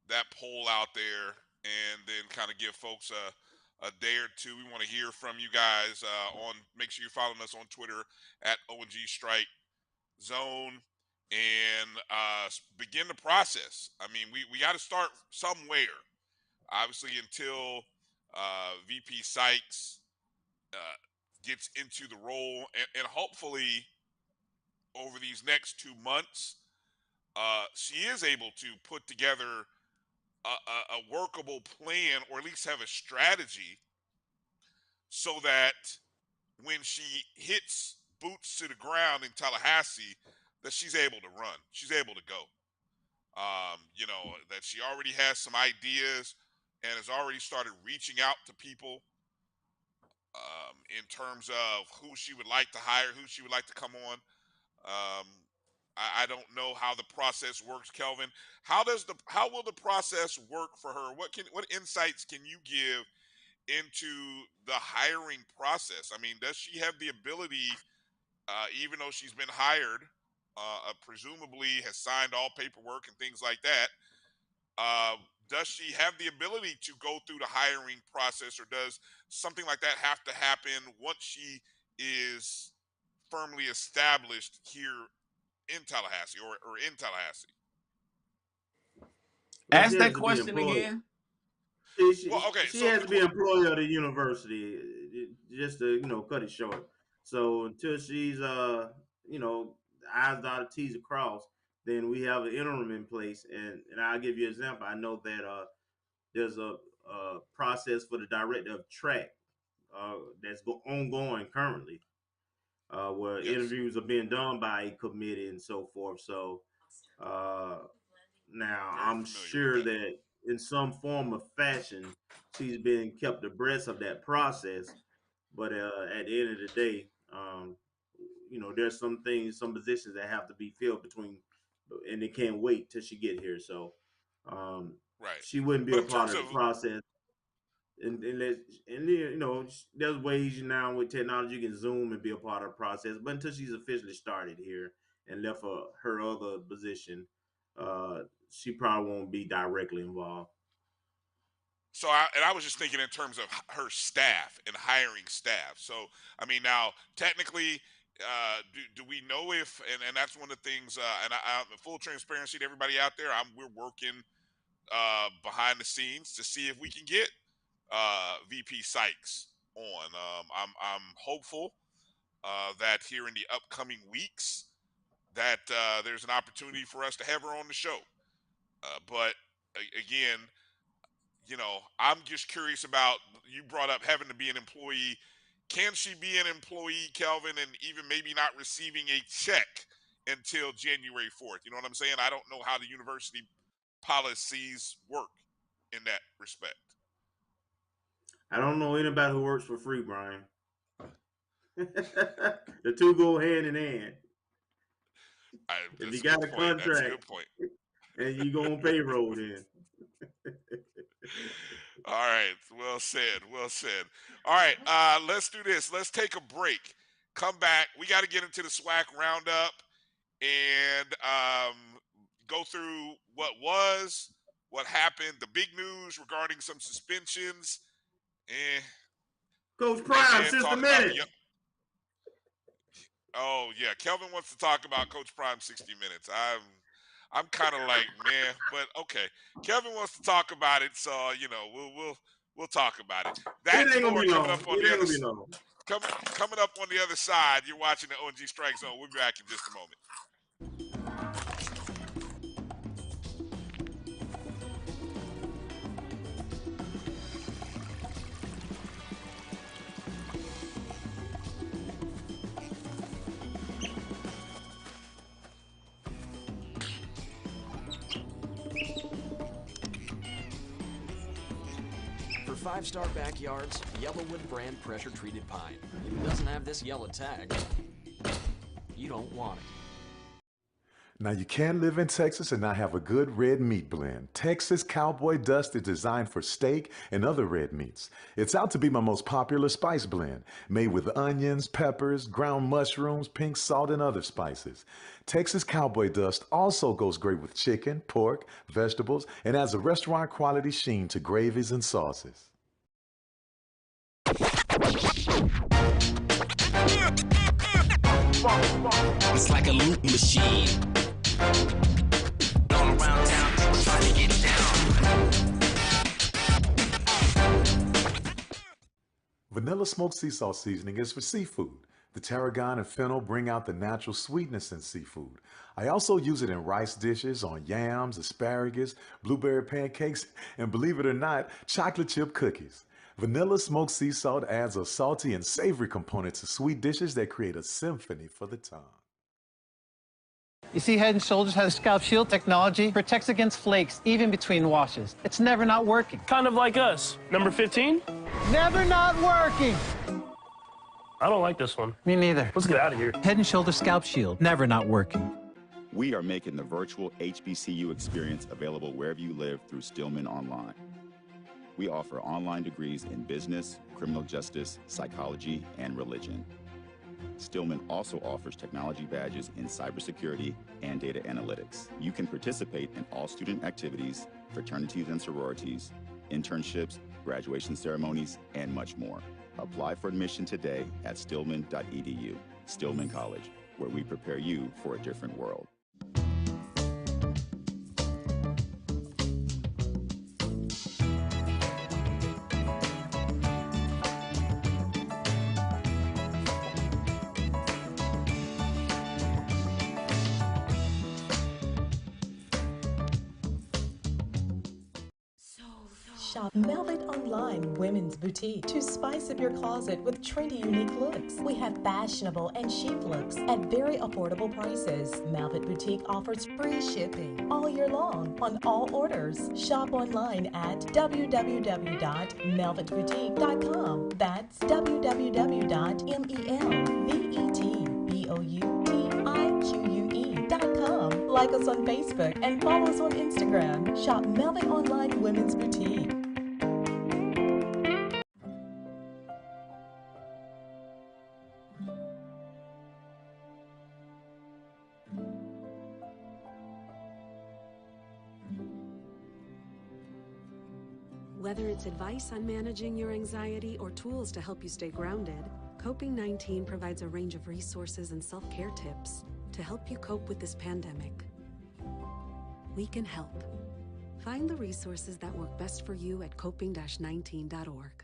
that poll out there, and then kind of give folks a day or two. We want to hear from you guys on. Make sure you're following us on Twitter at ONG Strike Zone, and begin the process. I mean, we got to start somewhere. Obviously, until VP Sykes gets into the role, and hopefully over these next 2 months, she is able to put together a workable plan, or at least have a strategy, so that when she hits boots to the ground in Tallahassee, that she's able to run, she's able to go. You know, that she already has some ideas and has already started reaching out to people in terms of who she would like to hire, who she would like to come on. Um, I don't know how the process works, Kelvin. How will the process work for her? What insights can you give into the hiring process? I mean, does she have the ability, even though she's been hired, presumably has signed all paperwork and things like that? Uh, does she have the ability to go through the hiring process, or does something like that have to happen once she is firmly established here in Tallahassee, or in Tallahassee? Well, Ask she that has to be question employed. again. Well, okay, She so has to be employee of the university, just to, you know, cut it short. So until she's you know, I's dotted, T's across, then we have an interim in place. And I'll give you an example. I know that there's a process for the director of track that's ongoing currently, where yes, interviews are being done by a committee and so forth. So uh, now very I'm familiar with sure that. that in some form of fashion, she's being kept abreast of that process. But at the end of the day, you know, there's some things, some positions that have to be filled between, and they can't wait till she get here. So um, Right. she wouldn't be But a in part terms of of the process. And you know, there's ways now with technology you can Zoom and be a part of the process. But until she's officially started here, and left her other position, she probably won't be directly involved. So I was just thinking in terms of her staff and hiring staff. So I mean, now technically, do we know if and that's one of the things. And full transparency to everybody out there, we're working behind the scenes to see if we can get VP Sykes on. I'm hopeful that here in the upcoming weeks that there's an opportunity for us to have her on the show. But again, I'm just curious about, you brought up having to be an employee. Can she be an employee, Kelvin, and even maybe not receiving a check until January 4th? You know what I'm saying? I don't know how the university policies work in that respect. I don't know anybody who works for free, Brian. The two go hand in hand. If you got a contract, that's a good point. And you go on payroll then. All right, well said, well said. All right, let's do this. Let's take a break. Come back. We got to get into the SWAC roundup and go through what happened, the big news regarding some suspensions. Coach Prime, since the minute. Oh yeah, Kelvin wants to talk about Coach Prime 60 Minutes. I'm kind of like, man, but okay. Kelvin wants to talk about it, so we'll talk about it. That's more coming up on the other side. Coming up on the other side. You're watching the ONG Strike Zone. We'll be back in just a moment. Five-star backyards, Yellowwood brand pressure-treated pine. If it doesn't have this yellow tag, you don't want it. Now, you can't live in Texas and not have a good red meat blend. Texas Cowboy Dust is designed for steak and other red meats. It's out to be my most popular spice blend, made with onions, peppers, ground mushrooms, pink salt, and other spices. Texas Cowboy Dust also goes great with chicken, pork, vegetables, and adds a restaurant-quality sheen to gravies and sauces. It's like a loop machine. All around town, people trying to get down. Vanilla smoked sea salt seasoning is for seafood. The tarragon and fennel bring out the natural sweetness in seafood. I also use it in rice dishes, on yams, asparagus, blueberry pancakes, and believe it or not, chocolate chip cookies. Vanilla smoked sea salt adds a salty and savory component to sweet dishes that create a symphony for the tongue. You see, Head & Shoulders has scalp shield technology, protects against flakes, even between washes. It's never not working. Kind of like us. Number 15? Never not working. I don't like this one. Me neither. Let's get out of here. Head & Shoulders scalp shield, never not working. We are making the virtual HBCU experience available wherever you live through Stillman Online. We offer online degrees in business, criminal justice, psychology, and religion. Stillman also offers technology badges in cybersecurity and data analytics. You can participate in all student activities, fraternities and sororities, internships, graduation ceremonies, and much more. Apply for admission today at stillman.edu. Stillman College, where we prepare you for a different world. Shop Velvet Online Women's Boutique to spice up your closet with trendy, unique looks. We have fashionable and chic looks at very affordable prices. Velvet Boutique offers free shipping all year long on all orders. Shop online at www.melvetboutique.com. That's www.melvetboutique.com. Like us on Facebook and follow us on Instagram. Shop Velvet Online Women's Boutique. Whether it's advice on managing your anxiety or tools to help you stay grounded, Coping-19 provides a range of resources and self-care tips to help you cope with this pandemic. We can help. Find the resources that work best for you at coping-19.org.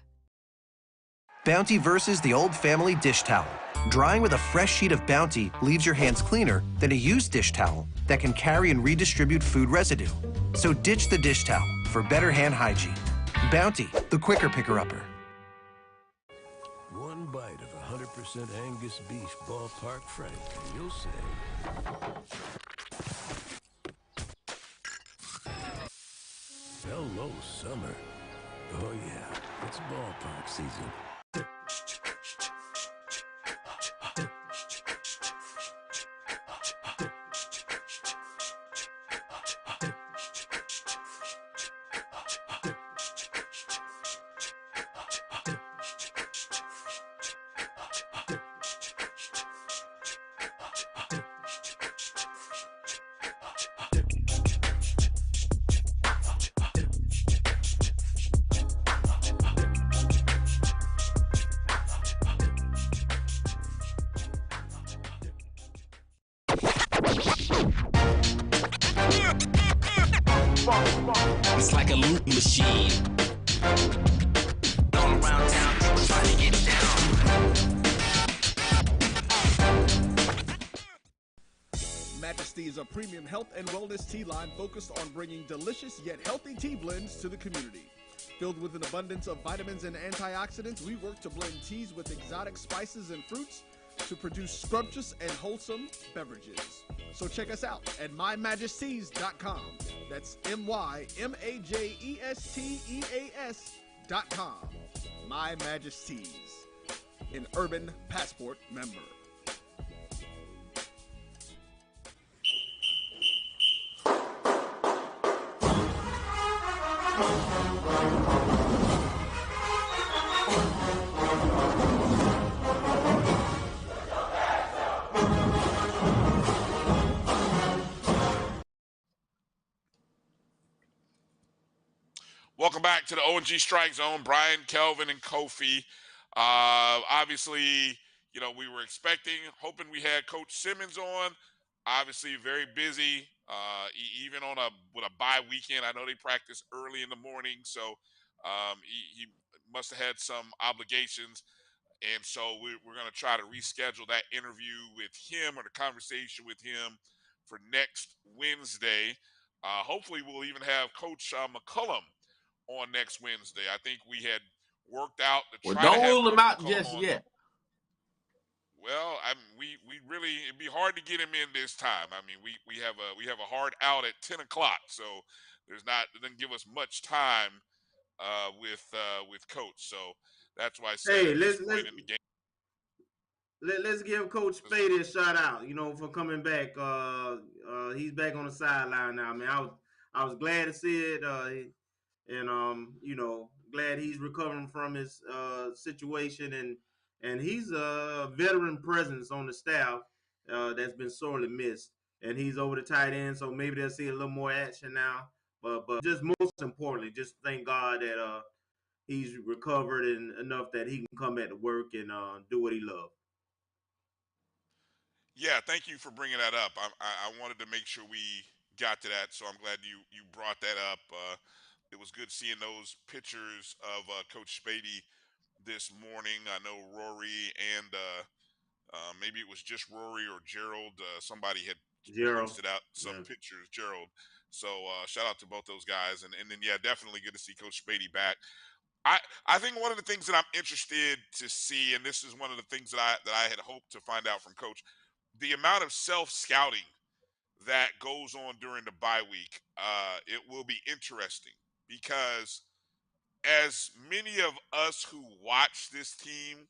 Bounty versus the old family dish towel. Drying with a fresh sheet of Bounty leaves your hands cleaner than a used dish towel that can carry and redistribute food residue. So ditch the dish towel for better hand hygiene. Bounty, the quicker picker-upper. One bite of 100% Angus beef ballpark frank, and you'll say, hello, summer. Oh yeah, it's ballpark season. It's like a loop machine. All around town, people trying to get down. Majesty is a premium health and wellness tea line focused on bringing delicious yet healthy tea blends to the community. Filled with an abundance of vitamins and antioxidants, we work to blend teas with exotic spices and fruits to produce scrumptious and wholesome beverages. So check us out at mymajesties.com. That's MyMajesties.com. My Majesties, an Urban Passport member. Welcome back to the O&G Strike Zone. Brian, Kelvin, and Kofi. Obviously, you know, we were expecting, hoping we had Coach Simmons on. Obviously, very busy, even on with a bye weekend. I know they practice early in the morning, so he must have had some obligations. And so we're going to try to reschedule that interview with him, or the conversation with him, for next Wednesday. Hopefully, we'll even have Coach McCullum on next Wednesday. I think we had worked out to try to Don't have rule him Coach out McCullum just on. yet. Well, we really, it'd be hard to get him in this time. I mean, we have a hard out at 10 o'clock, so it doesn't give us much time with Coach. So that's why I say Hey, at this point in the game. Let's give Coach Spady a shout out, you know, for coming back. He's back on the sideline now, man. I was glad to see it, and you know, glad he's recovering from his situation, and he's a veteran presence on the staff that's been sorely missed. And he's over the tight end, so maybe they'll see a little more action now. But just most importantly, just thank God that he's recovered and enough that he can come back to work and do what he loves. Yeah, thank you for bringing that up. I wanted to make sure we got to that, so I'm glad you brought that up. It was good seeing those pictures of Coach Spady this morning. I know Rory and maybe it was just Rory or Gerald. Somebody had posted out some pictures, Gerald. So shout out to both those guys. And then, yeah, definitely good to see Coach Spady back. I think one of the things that I'm interested to see, and this is one of the things that I had hoped to find out from Coach, the amount of self-scouting that goes on during the bye week. It will be interesting because as many of us who watch this team,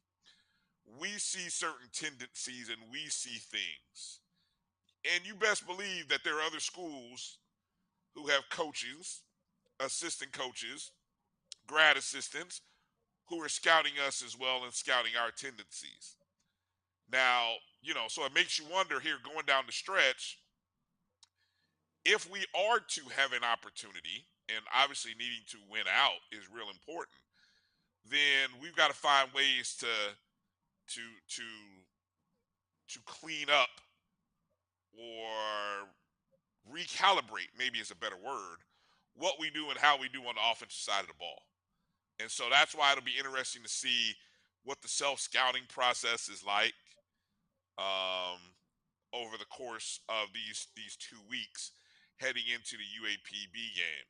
we see certain tendencies and we see things. And you best believe that there are other schools who have coaches, assistant coaches, grad assistants who are scouting us as well and scouting our tendencies. Now, you know, so it makes you wonder here going down the stretch, if we are to have an opportunity, and obviously needing to win out is real important, then we've got to find ways to clean up or recalibrate, maybe is a better word, what we do and how we do on the offensive side of the ball. And so that's why it'll be interesting to see what the self-scouting process is like over the course of these 2 weeks heading into the UAPB game.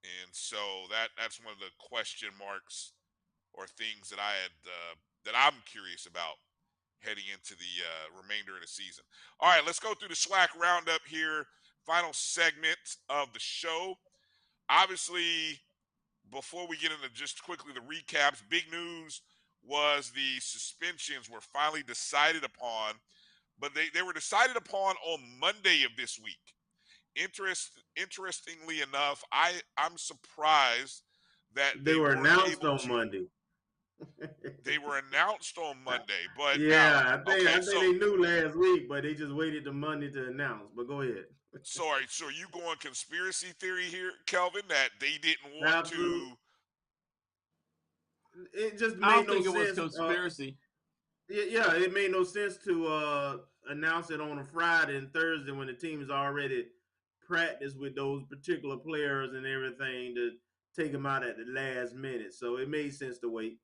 And so that's one of the question marks or things that that I'm curious about heading into the remainder of the season. All right, let's go through the SWAC roundup here. Final segment of the show. Obviously, before we get into just quickly the recaps, big news was the suspensions were finally decided upon, but they were decided upon on Monday of this week. Interestingly enough, I'm surprised that they were weren't announced able on to. Monday. They were announced on Monday, but yeah, now, I think they knew last week, but they just waited to Monday to announce. But go ahead. So are you going conspiracy theory here, Kelvin, that they didn't want Absolutely. It just I made don't think no it was sense. conspiracy. Yeah, it made no sense to announce it on a Friday and Thursday when the team's already practiced with those particular players and everything to take them out at the last minute. So it made sense to wait.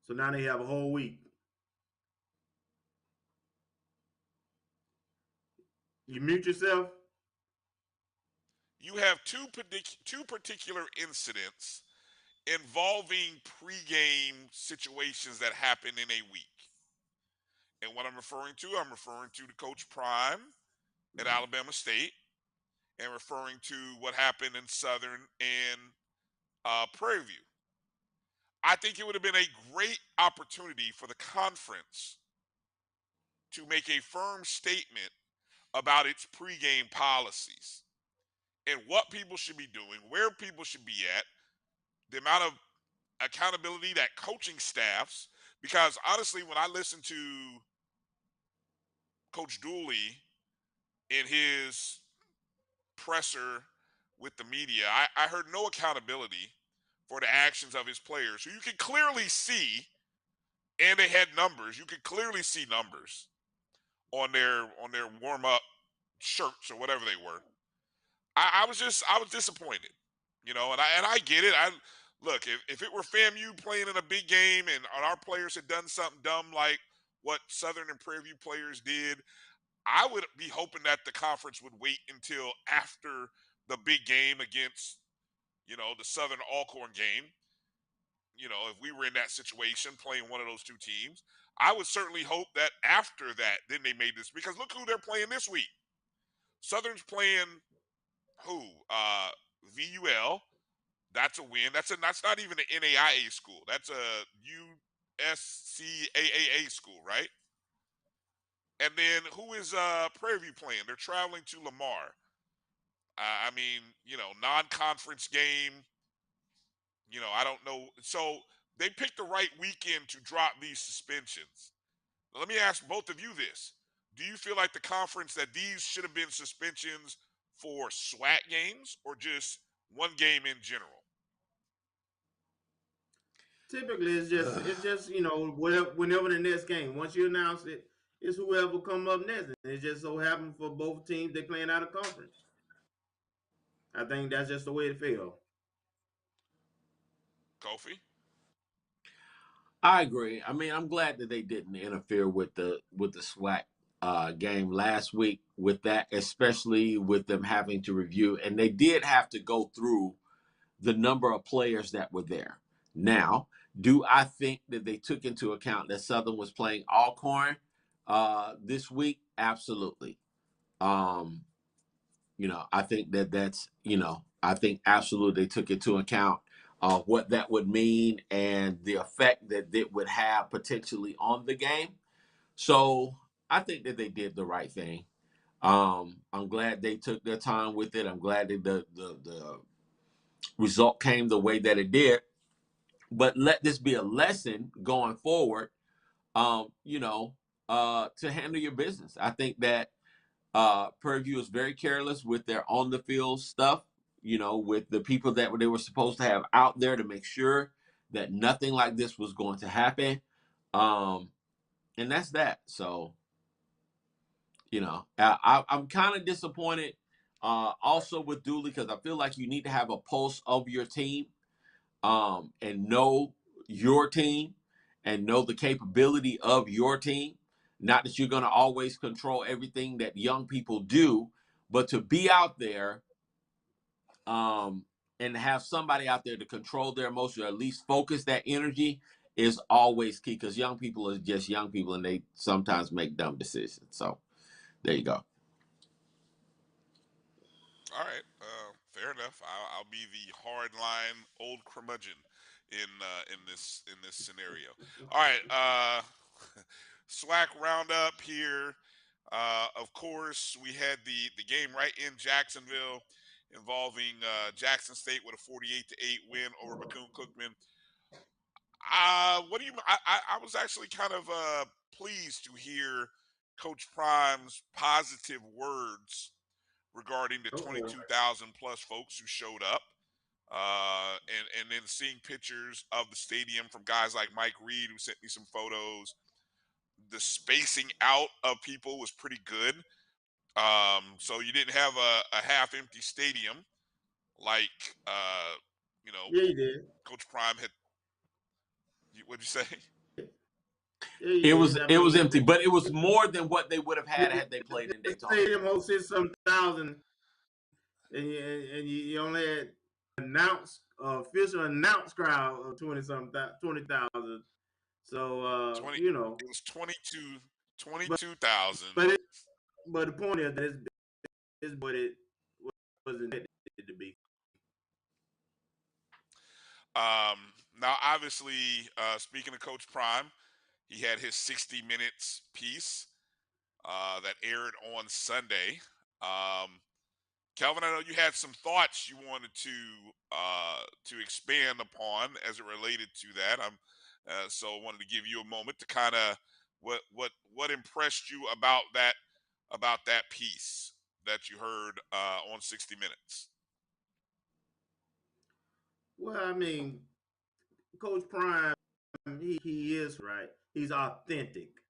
So now they have a whole week. You mute yourself. You have two particular incidents involving pregame situations that happen in a week. And what I'm referring to the Coach Prime at Alabama State, and referring to what happened in Southern and Prairie View. I think it would have been a great opportunity for the conference to make a firm statement about its pregame policies and what people should be doing, where people should be at, the amount of accountability that coaching staffs, because honestly, when I listen to Coach Dooley in his presser with the media, I heard no accountability for the actions of his players, who you can clearly see, and they had numbers. You could clearly see numbers on their warm-up shirts or whatever they were. I was disappointed, and I get it. Look, if it were FAMU playing in a big game and our players had done something dumb like what Southern and Prairie View players did, I would be hoping that the conference would wait until after the big game against, the Southern Alcorn game. If we were in that situation playing one of those two teams, I would certainly hope that after that, then they made this, because look who they're playing this week. Southern's playing who? VUL. That's a win. That's not even an NAIA school. That's a USCAAA school, right? And then who is Prairie View playing? They're traveling to Lamar. Non-conference game. I don't know. So they picked the right weekend to drop these suspensions. Now, let me ask both of you this. Do you feel like the conference that these should have been suspensions for SWAC games or just one game in general? Typically, it's just whenever the next game. Once you announce it, it's whoever come up next. And it just so happened for both teams they playing out of conference. I think that's just the way it fell. Kofi? I agree. I mean, I'm glad that they didn't interfere with the SWAC game last week with that, especially with them having to review. And they did have to go through the number of players that were there. Now, do I think that they took into account that Southern was playing Alcorn this week? Absolutely. I think I think absolutely they took into account what that would mean and the effect that it would have potentially on the game. So I think that they did the right thing. I'm glad they took their time with it. I'm glad that the result came the way that it did. But let this be a lesson going forward, to handle your business. I think that Prairie is very careless with their on the field stuff, with the people that they were supposed to have out there to make sure that nothing like this was going to happen. And that's that. So, I'm kind of disappointed also with Dooley because I feel like you need to have a pulse of your team and know your team and know the capability of your team. Not that you're going to always control everything that young people do, but to be out there and have somebody out there to control their emotions or at least focus that energy is always key because young people are just young people and they sometimes make dumb decisions. So there you go. All right, fair enough. I'll be the hardline old curmudgeon in this scenario. All right, SWAC roundup here. Of course, we had the game right in Jacksonville involving Jackson State with a 48-8 win over Bethune-Cookman. What do you? I was actually kind of pleased to hear Coach Prime's positive words regarding the 22,000 plus folks who showed up, and then seeing pictures of the stadium from guys like Mike Reed who sent me some photos. The spacing out of people was pretty good. So you didn't have a half-empty stadium like Yeah, you did. Coach Prime had. What'd you say? Yeah, It was empty, but it was more than what they would have had they played in Daytona. The stadium hosted some thousand, and you only had official announced crowd of 20,000. So 20. It was 22,000. But the point is that it's what it was intended to be. Now, obviously, speaking of Coach Prime, he had his 60 Minutes piece that aired on Sunday. Kelvin, I know you had some thoughts you wanted to expand upon as it related to that. So I wanted to give you a moment to kind of what impressed you about that piece that you heard on 60 Minutes. Well, I mean, Coach Prime, he is right. He's authentic.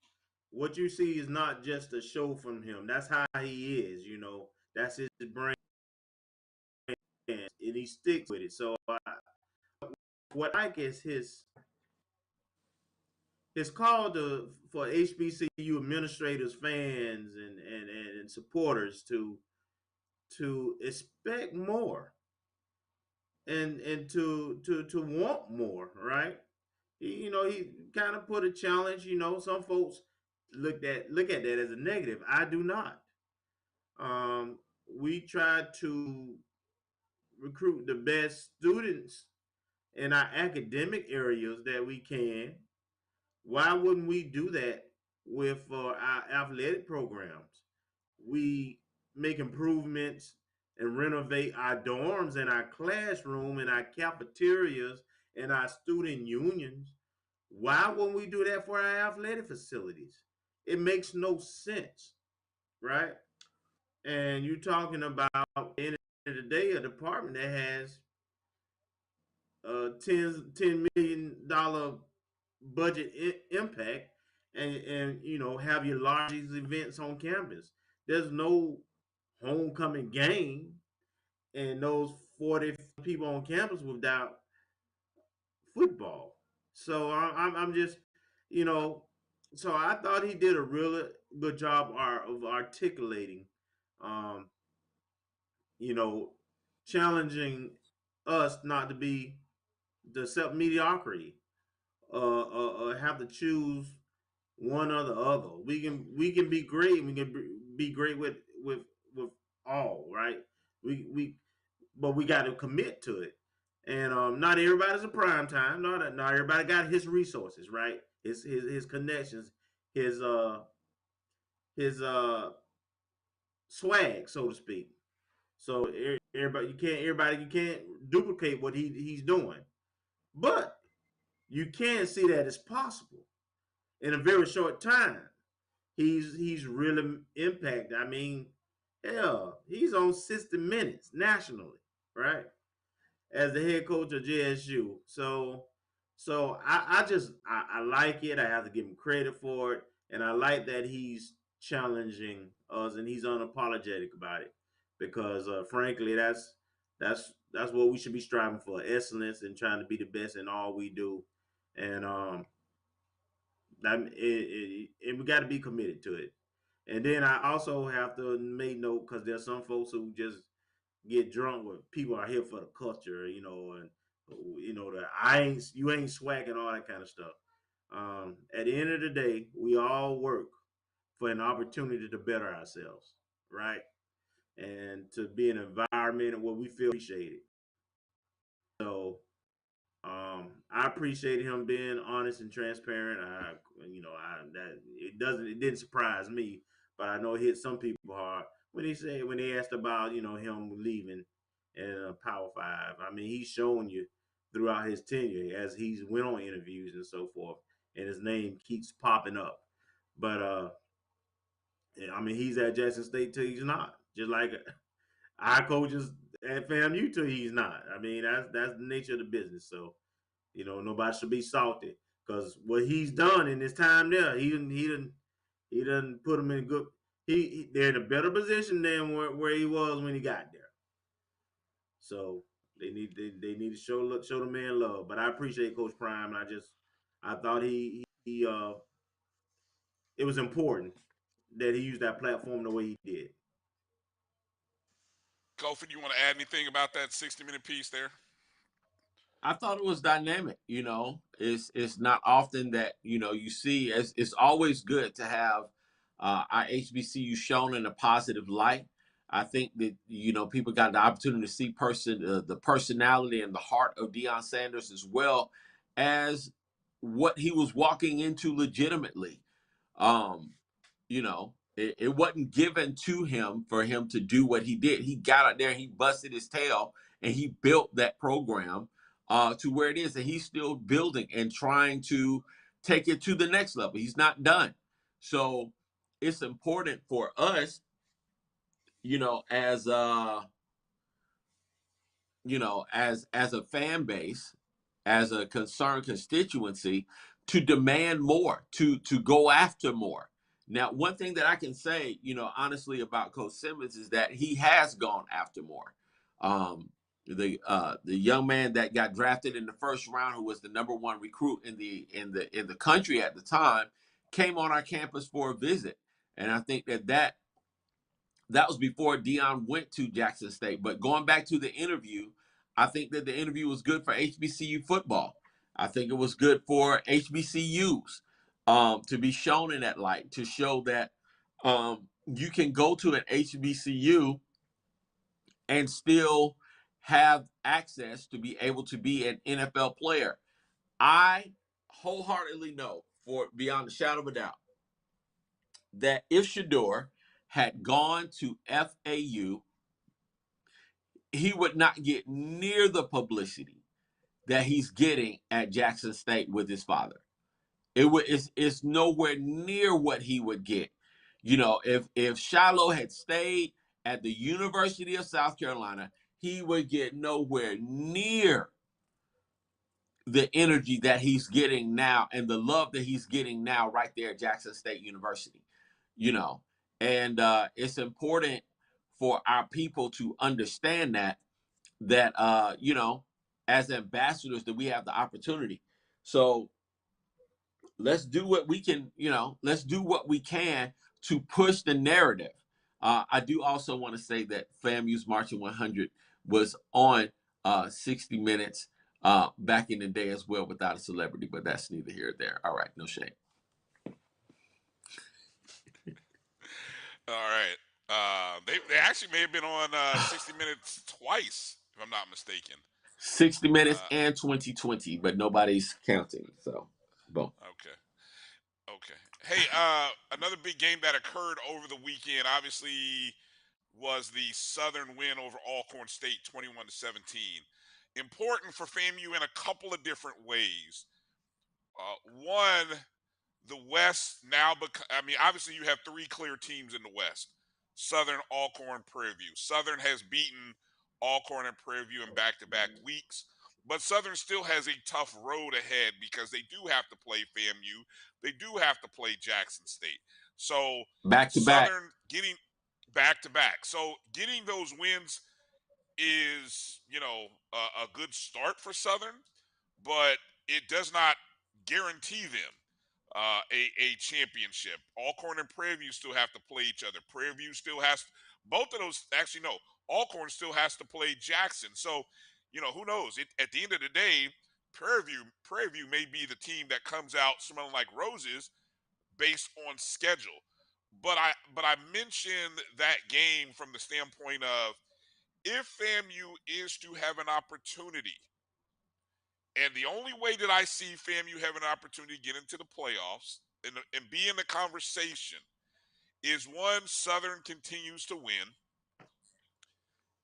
What you see is not just a show from him. That's how he is. That's his brand, and he sticks with it. So what I like is his call for HBCU administrators, fans, and supporters to expect more and to want more, right? He kind of put a challenge. Some folks look at that as a negative. I do not. We try to recruit the best students in our academic areas that we can. Why wouldn't we do that with our athletic programs? We make improvements and renovate our dorms and our classroom and our cafeterias and our student unions. Why wouldn't we do that for our athletic facilities? It makes no sense, right? And you're talking about, at the end of the day, a department that has $10 million budget impact, and have your largest events on campus. There's no homecoming game and those 40 people on campus without football. So I'm just, so I thought he did a really good job of articulating, um, you know, challenging us not to accept mediocrity, have to choose one or the other. We can be great. We can be great with all, right. But we got to commit to it. And not everybody's a prime time. Not everybody got his resources, right? His connections, his swag, so to speak. So everybody you can't duplicate what he's doing, but you can see that it's possible in a very short time. he's really impact. I mean, hell, he's on 60 Minutes nationally, right? As the head coach of JSU. So I like it. I have to give him credit for it, and I like that he's challenging us and he's unapologetic about it because frankly, that's what we should be striving for: excellence and trying to be the best in all we do. And and we got to be committed to it. And then I also have to make note because there's some folks who just get drunk with people are here for the culture, and the you ain't swag and all that kind of stuff. At the end of the day, we all work for an opportunity to better ourselves, right? And to be in an environment where we feel appreciated. So I appreciate him being honest and transparent. It didn't surprise me, but I know it hit some people hard when they asked about him leaving in Power Five. I mean, he's shown you throughout his tenure as he's went on interviews and so forth, and his name keeps popping up. But I mean, he's at Jackson State till he's not. Just like our coaches at FAMU till he's not. I mean, that's the nature of the business. So nobody should be salty because what he's done in his time there, he done put him in good. They're in a better position than where he was when he got there. So they need to show the man love. But I appreciate Coach Prime. I thought it was important that he used that platform the way he did. Kofi, do you want to add anything about that 60-minute piece there? I thought it was dynamic. It's not often that you see. It's always good to have our HBCU shown in a positive light. I think that people got the opportunity to see the personality and the heart of Deion Sanders as well as what he was walking into legitimately. Um, it wasn't given to him for him to do what he did. He got out there, he busted his tail, and he built that program to where it is, and he's still building and trying to take it to the next level. He's not done. So it's important for us, as as a fan base, as a concerned constituency, to demand more, to go after more. Now, one thing that I can say, honestly about Coach Simmons is that he has gone after more. The young man that got drafted in the first round, who was the number one recruit in the country at the time, came on our campus for a visit, and I think that was before Deion went to Jackson State. But going back to the interview, I think that the interview was good for HBCU football. I think it was good for HBCUs to be shown in that light, to show that you can go to an HBCU and still have access to be able to be an NFL player. I wholeheartedly know, for beyond a shadow of a doubt, that if Shador had gone to FAU, he would not get near the publicity that he's getting at Jackson State with his father. It's nowhere near what he would get. If Shiloh had stayed at the University of South Carolina, he would get nowhere near the energy that he's getting now and the love that he's getting now right there at Jackson State University. And it's important for our people to understand that as ambassadors, that we have the opportunity. So let's do what we can, let's do what we can to push the narrative. I do also want to say that FAMU's Marching 100 was on 60 Minutes back in the day as well without a celebrity, but that's neither here or there. All right, no shame. All right. They actually may have been on 60 Minutes twice, if I'm not mistaken. 60 Minutes and 2020, but nobody's counting. So, boom. Okay. Hey, another big game that occurred over the weekend, obviously, was the Southern win over Alcorn State, 21-17. Important for FAMU in a couple of different ways. One, the West now, I mean, obviously you have three clear teams in the West: Southern, Alcorn, Prairie View. Southern has beaten Alcorn and Prairie View in back-to-back weeks, but Southern still has a tough road ahead because they do have to play FAMU. They do have to play Jackson State. So Back to back. Southern getting back-to-back. So getting those wins is, a good start for Southern, but it does not guarantee them a championship. Alcorn and Prairie View still have to play each other. Prairie View still has both of those. Actually, no, Alcorn still has to play Jackson. So, who knows? At the end of the day, Prairie View may be the team that comes out smelling like roses based on schedule. But I mentioned that game from the standpoint of, if FAMU is to have an opportunity, and the only way that I see FAMU have an opportunity to get into the playoffs and be in the conversation is, one, Southern continues to win.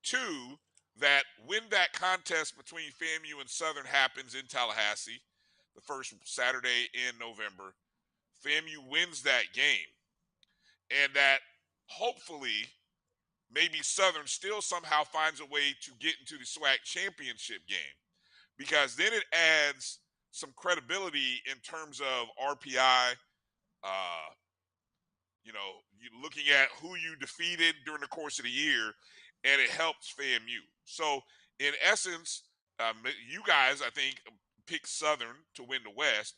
Two, that when that contest between FAMU and Southern happens in Tallahassee, the first Saturday in November, FAMU wins that game. And that hopefully maybe Southern still somehow finds a way to get into the SWAC championship game, because then it adds some credibility in terms of RPI, you looking at who you defeated during the course of the year, and it helps FAMU. So, in essence, you guys, I think, pick Southern to win the West.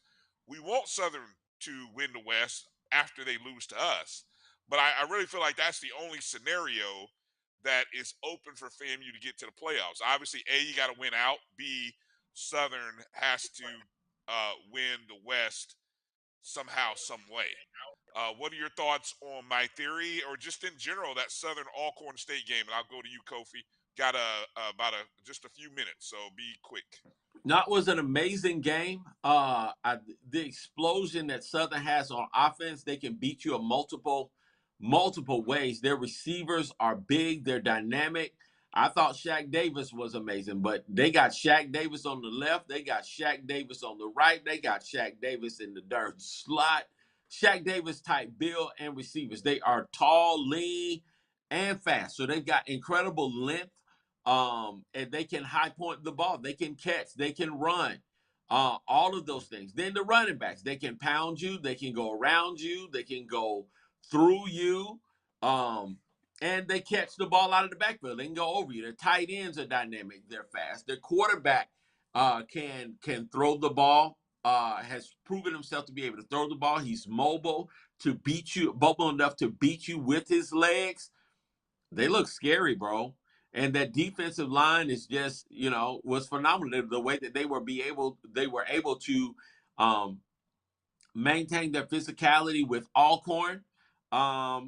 We want Southern to win the West after they lose to us. But I really feel like that's the only scenario that is open for FAMU to get to the playoffs. Obviously, A, you got to win out. B, Southern has to win the West somehow, some way. What are your thoughts on my theory, or just in general, that Southern Alcorn State game? And I'll go to you, Kofi. Got just a few minutes, so be quick. That was an amazing game. The explosion that Southern has on offense, they can beat you in multiple ways. Their receivers are big. They're dynamic. I thought Shaq Davis was amazing, but they got Shaq Davis on the left. They got Shaq Davis on the right. They got Shaq Davis in the dirt slot. Shaq Davis type build and receivers. They are tall, lean, and fast. So they've got incredible length. And they can high point the ball. They can catch. They can run. All of those things. Then the running backs, they can pound you. They can go around you. They can go through you. And they catch the ball out of the backfield. They can go over you. Their tight ends are dynamic. They're fast. Their quarterback can throw the ball. Has proven himself to be able to throw the ball. He's mobile enough to beat you with his legs. They look scary, bro. And that defensive line is just, was phenomenal. The way that they were able to maintain their physicality with Alcorn, I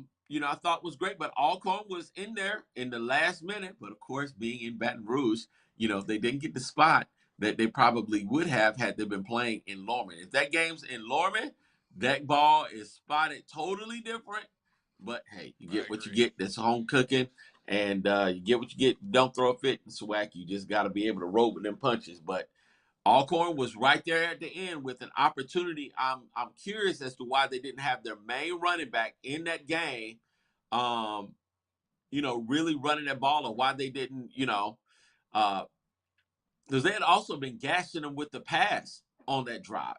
thought was great. But Alcorn was in there in the last minute. But of course, being in Baton Rouge, they didn't get the spot that they probably would have had they been playing in Lorman. If that game's in Lorman, that ball is spotted totally different. But hey, you get what you get. That's home cooking. And you get what you get. Don't throw a fit in SWAC. You just got to be able to roll with them punches. But Alcorn was right there at the end with an opportunity. I'm curious as to why they didn't have their main running back in that game, really running that ball, or why they didn't, because they had also been gashing them with the pass on that drive.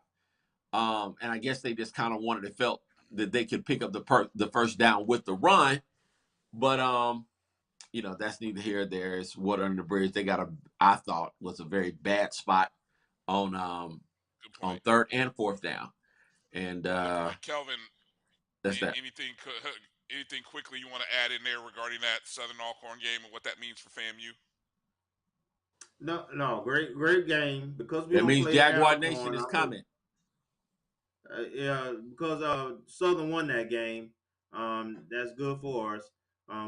And I guess they just kind of felt that they could pick up the first down with the run. But, that's neither here nor there. It's water under the bridge. They I thought was a very bad spot on third and fourth down. And Kelvin, that's that. Anything quickly you want to add in there regarding that Southern Alcorn game and what that means for FAMU? No, great game, because we that don't means play Jaguar Alcorn. Nation is coming. Yeah, because Southern won that game. That's good for us.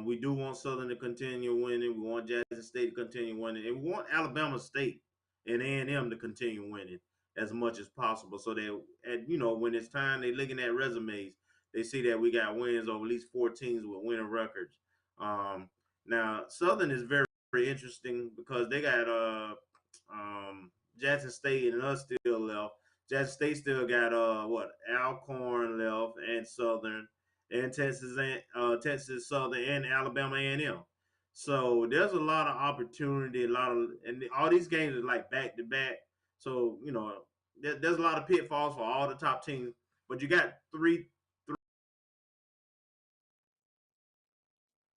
We do want Southern to continue winning. We want Jackson State to continue winning, and we want Alabama State and A&M to continue winning as much as possible. So that, when it's time, they looking at resumes, they see that we got wins over at least 4 teams with winning records. Now Southern is very, very interesting because they got Jackson State and us still left. Jackson State still got Alcorn left and Southern and Texas Southern and Alabama A&M. So there's a lot of opportunity, and all these games are like back to back. So there's a lot of pitfalls for all the top teams. But you got three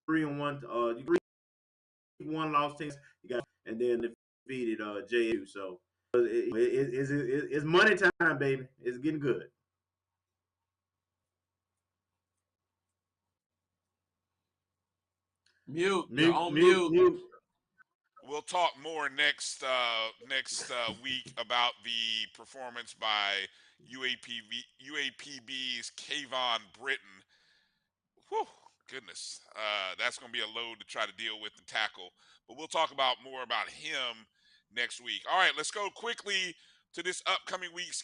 and one, one loss teams. You got and then defeated JSU. So it's money time, baby. It's getting good. Mute. You're on mute. We'll talk more next week about the performance by UAPB's Kayvon Britton. Whew, goodness, that's going to be a load to try to deal with and tackle. But we'll talk about more about him next week. All right, let's go quickly to this upcoming week's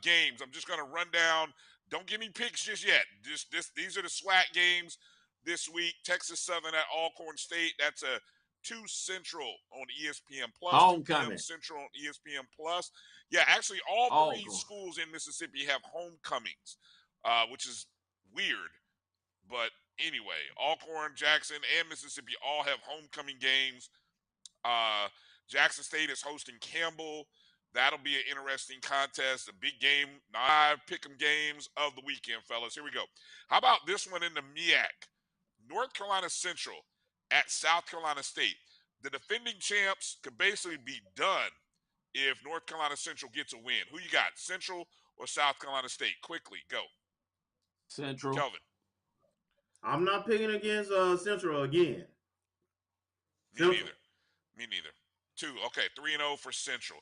games. I'm just going to run down. Don't give me picks just yet. These are the SWAC games this week. Texas Southern at Alcorn State. That's a 2 Central on ESPN Plus. Homecoming. 2 Central on ESPN Plus. Yeah, actually, all three schools in Mississippi have homecomings, which is weird. But anyway, Alcorn, Jackson, and Mississippi all have homecoming games. Jackson State is hosting Campbell. That'll be an interesting contest, a big game, 5 pick'em games of the weekend, fellas. Here we go. How about this one in the MEAC? North Carolina Central at South Carolina State. The defending champs could basically be done if North Carolina Central gets a win. Who you got, Central or South Carolina State? Quickly, go. Central. Kelvin. I'm not picking against Central again. Me neither. 2. Okay, 3-0 for Central.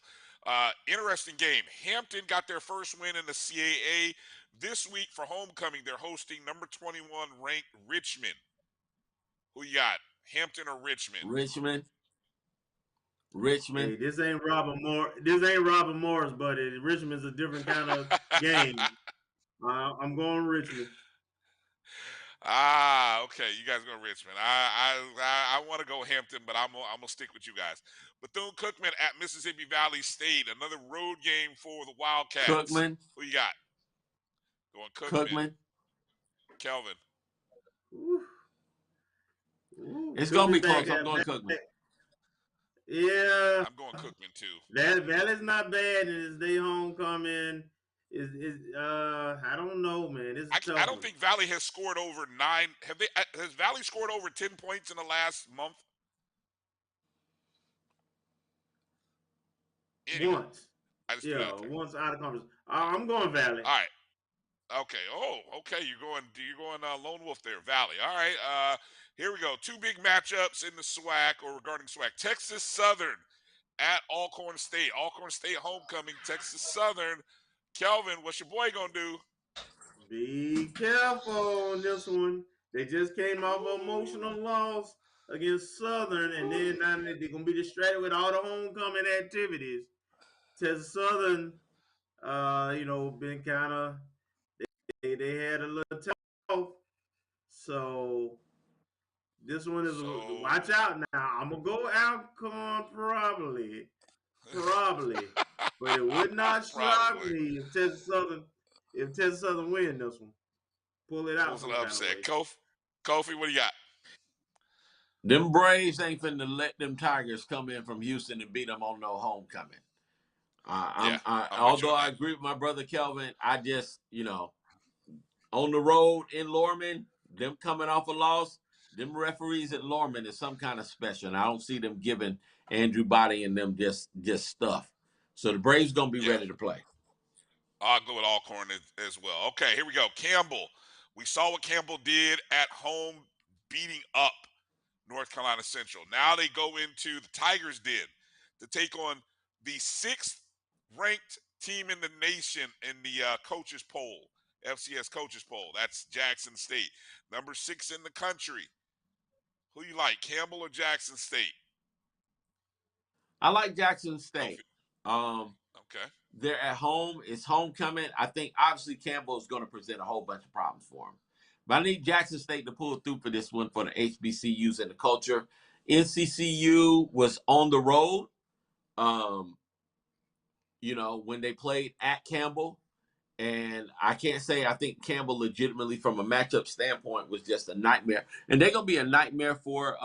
Interesting game. Hampton got their first win in the CAA. This week for homecoming, they're hosting number 21 ranked Richmond. Who you got, Hampton or Richmond? Richmond. Hey, this ain't Robert Morris, but Richmond's a different kind of game. I'm going Richmond. Okay. You guys go Richmond. I want to go Hampton, but I'm gonna stick with you guys. Bethune-Cookman at Mississippi Valley State. Another road game for the Wildcats. Cookman. Who you got? Going Cookman. Kelvin. Ooh, it's gonna be close. I'm going Cookman. Yeah, I'm going Cookman too. Valley's not bad, and it's their homecoming. I don't know, man. I don't think Valley has scored over 9. Has Valley scored over 10 points in the last month? Anyway, once. Once out of conference. I'm going Valley. All right. Okay. Oh, okay. You're going Lone Wolf there, Valley. All right. Here we go. 2 big matchups in the SWAC or regarding SWAC. Texas Southern at Alcorn State. Alcorn State homecoming. Texas Southern. Kelvin, what's your boy gonna do? Be careful on this one. They just came off an emotional loss against Southern, and then now they're gonna be distracted with all the homecoming activities. Texas Southern, been kind of they had a little tough. So this one is watch out now. I'm gonna go Alcorn probably. But it would not shock me if Texas Southern win this one. Pull it out. Upset. Kofi, what do you got? Them Braves ain't finna let them Tigers come in from Houston and beat them on no homecoming. Although I agree with my brother Kelvin, I just, on the road in Lorman, them coming off a loss, them referees at Lorman is some kind of special. And I don't see them giving Andrew Body and them just stuff. So the Braves gonna be ready to play. I'll go with Alcorn as well. Okay, here we go. Campbell. We saw what Campbell did at home, beating up North Carolina Central. Now they go into the Tigers did to take on the 6th ranked team in the nation in the coaches poll, FCS coaches poll. That's Jackson State, number 6 in the country. Who you like, Campbell or Jackson State? I like Jackson State. Okay. They're at home. It's homecoming. I think obviously Campbell is going to present a whole bunch of problems for them. But I need Jackson State to pull through for this one for the HBCUs and the culture. NCCU was on the road. when they played at Campbell. And I can't say I think Campbell legitimately from a matchup standpoint was just a nightmare. And they're gonna be a nightmare for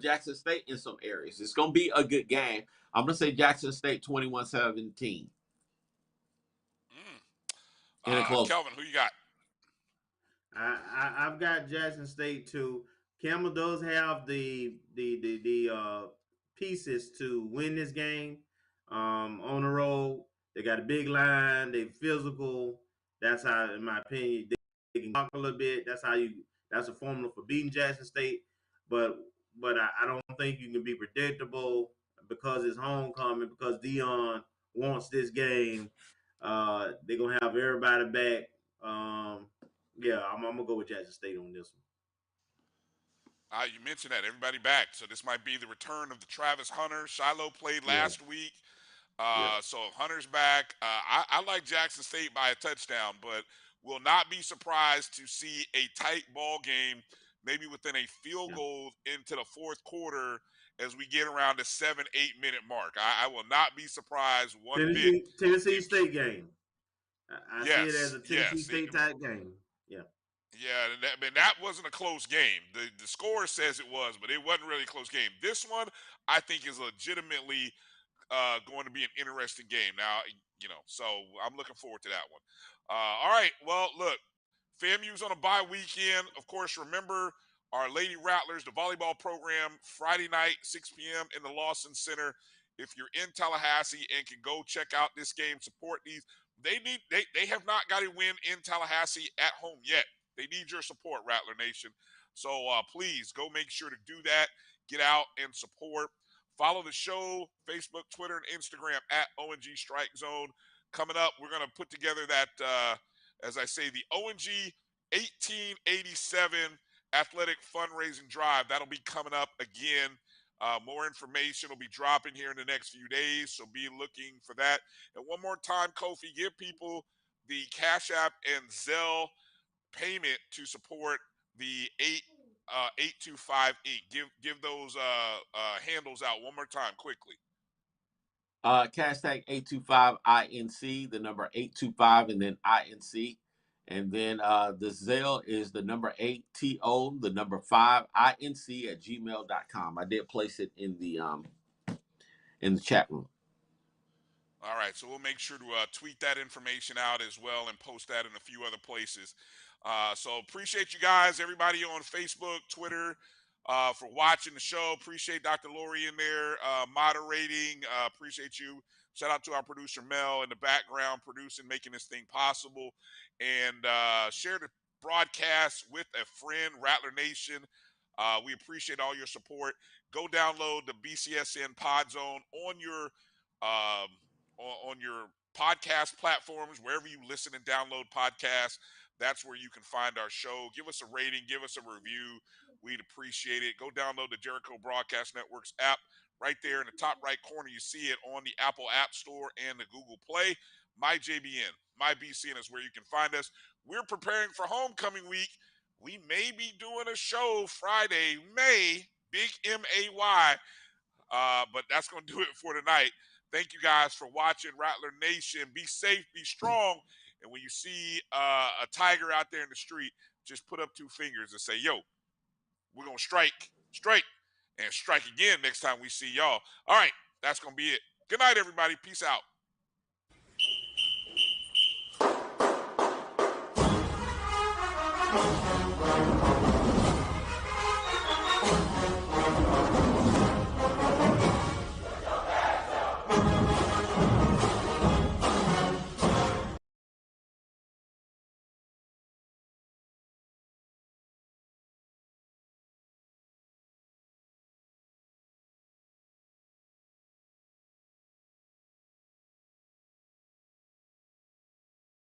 Jackson State in some areas. It's gonna be a good game. I'm gonna say Jackson State 21-17. In a close. Kelvin, who you got? I've got Jackson State too. Campbell does have the pieces to win this game. On the road, they got a big line. They physical. That's how, in my opinion, they can talk a little bit. That's a formula for beating Jackson State. But I don't think you can be predictable because it's homecoming. Because Dion wants this game. They're gonna have everybody back. Yeah, I'm gonna go with Jackson State on this one. You mentioned that everybody back, so this might be the return of the Travis Hunter. Shiloh played last week, so Hunter's back. I like Jackson State by a touchdown, but will not be surprised to see a tight ball game, maybe within a field goal into the fourth quarter as we get around the 7-8 minute mark. I will not be surprised one bit. Tennessee State game. I see it as a Tennessee State type game. Yeah. Yeah, that wasn't a close game. The score says it was, but it wasn't really a close game. This one, I think, is legitimately going to be an interesting game. Now, so I'm looking forward to that one. All right, well, look, FAMU's on a bye weekend. Of course, remember our Lady Rattlers, the volleyball program, Friday night, 6 p.m. in the Lawson Center. If you're in Tallahassee and can go check out this game, support these. They have not got a win in Tallahassee at home yet. They need your support, Rattler Nation. So please go make sure to do that. Get out and support. Follow the show, Facebook, Twitter, and Instagram at ONG Strike Zone. Coming up, we're going to put together that, as I say, the ONG 1887 Athletic Fundraising Drive. That'll be coming up again. More information will be dropping here in the next few days, so be looking for that. And one more time, Kofi, give people the Cash App and Zelle payment to support the 825 Inc. Give those handles out one more time quickly. Hashtag 825INC, the number 825 and then INC. And then the Zelle is the number 8TO, the number 5INC at gmail.com. I did place it in the chat room. All right, so we'll make sure to tweet that information out as well and post that in a few other places. So appreciate you guys, everybody on Facebook, Twitter, for watching the show. Appreciate Dr. Lori in there moderating. Appreciate you. Shout out to our producer, Mel, in the background, producing, making this thing possible. And share the broadcast with a friend, Rattler Nation. We appreciate all your support. Go download the BCSN Pod Zone on your podcast platforms, wherever you listen and download podcasts. That's where you can find our show. Give us a rating. Give us a review. We'd appreciate it. Go download the Jericho Broadcast Network's app. Right there in the top right corner, you see it on the Apple App Store and the Google Play. MyJBN, MyBCN is where you can find us. We're preparing for homecoming week. We may be doing a show Friday, big M-A-Y, but that's going to do it for tonight. Thank you guys for watching Rattler Nation. Be safe, be strong. And when you see a tiger out there in the street, just put up two fingers and say, yo, we're going to strike, and strike again next time we see y'all. All right, that's going to be it. Good night, everybody. Peace out.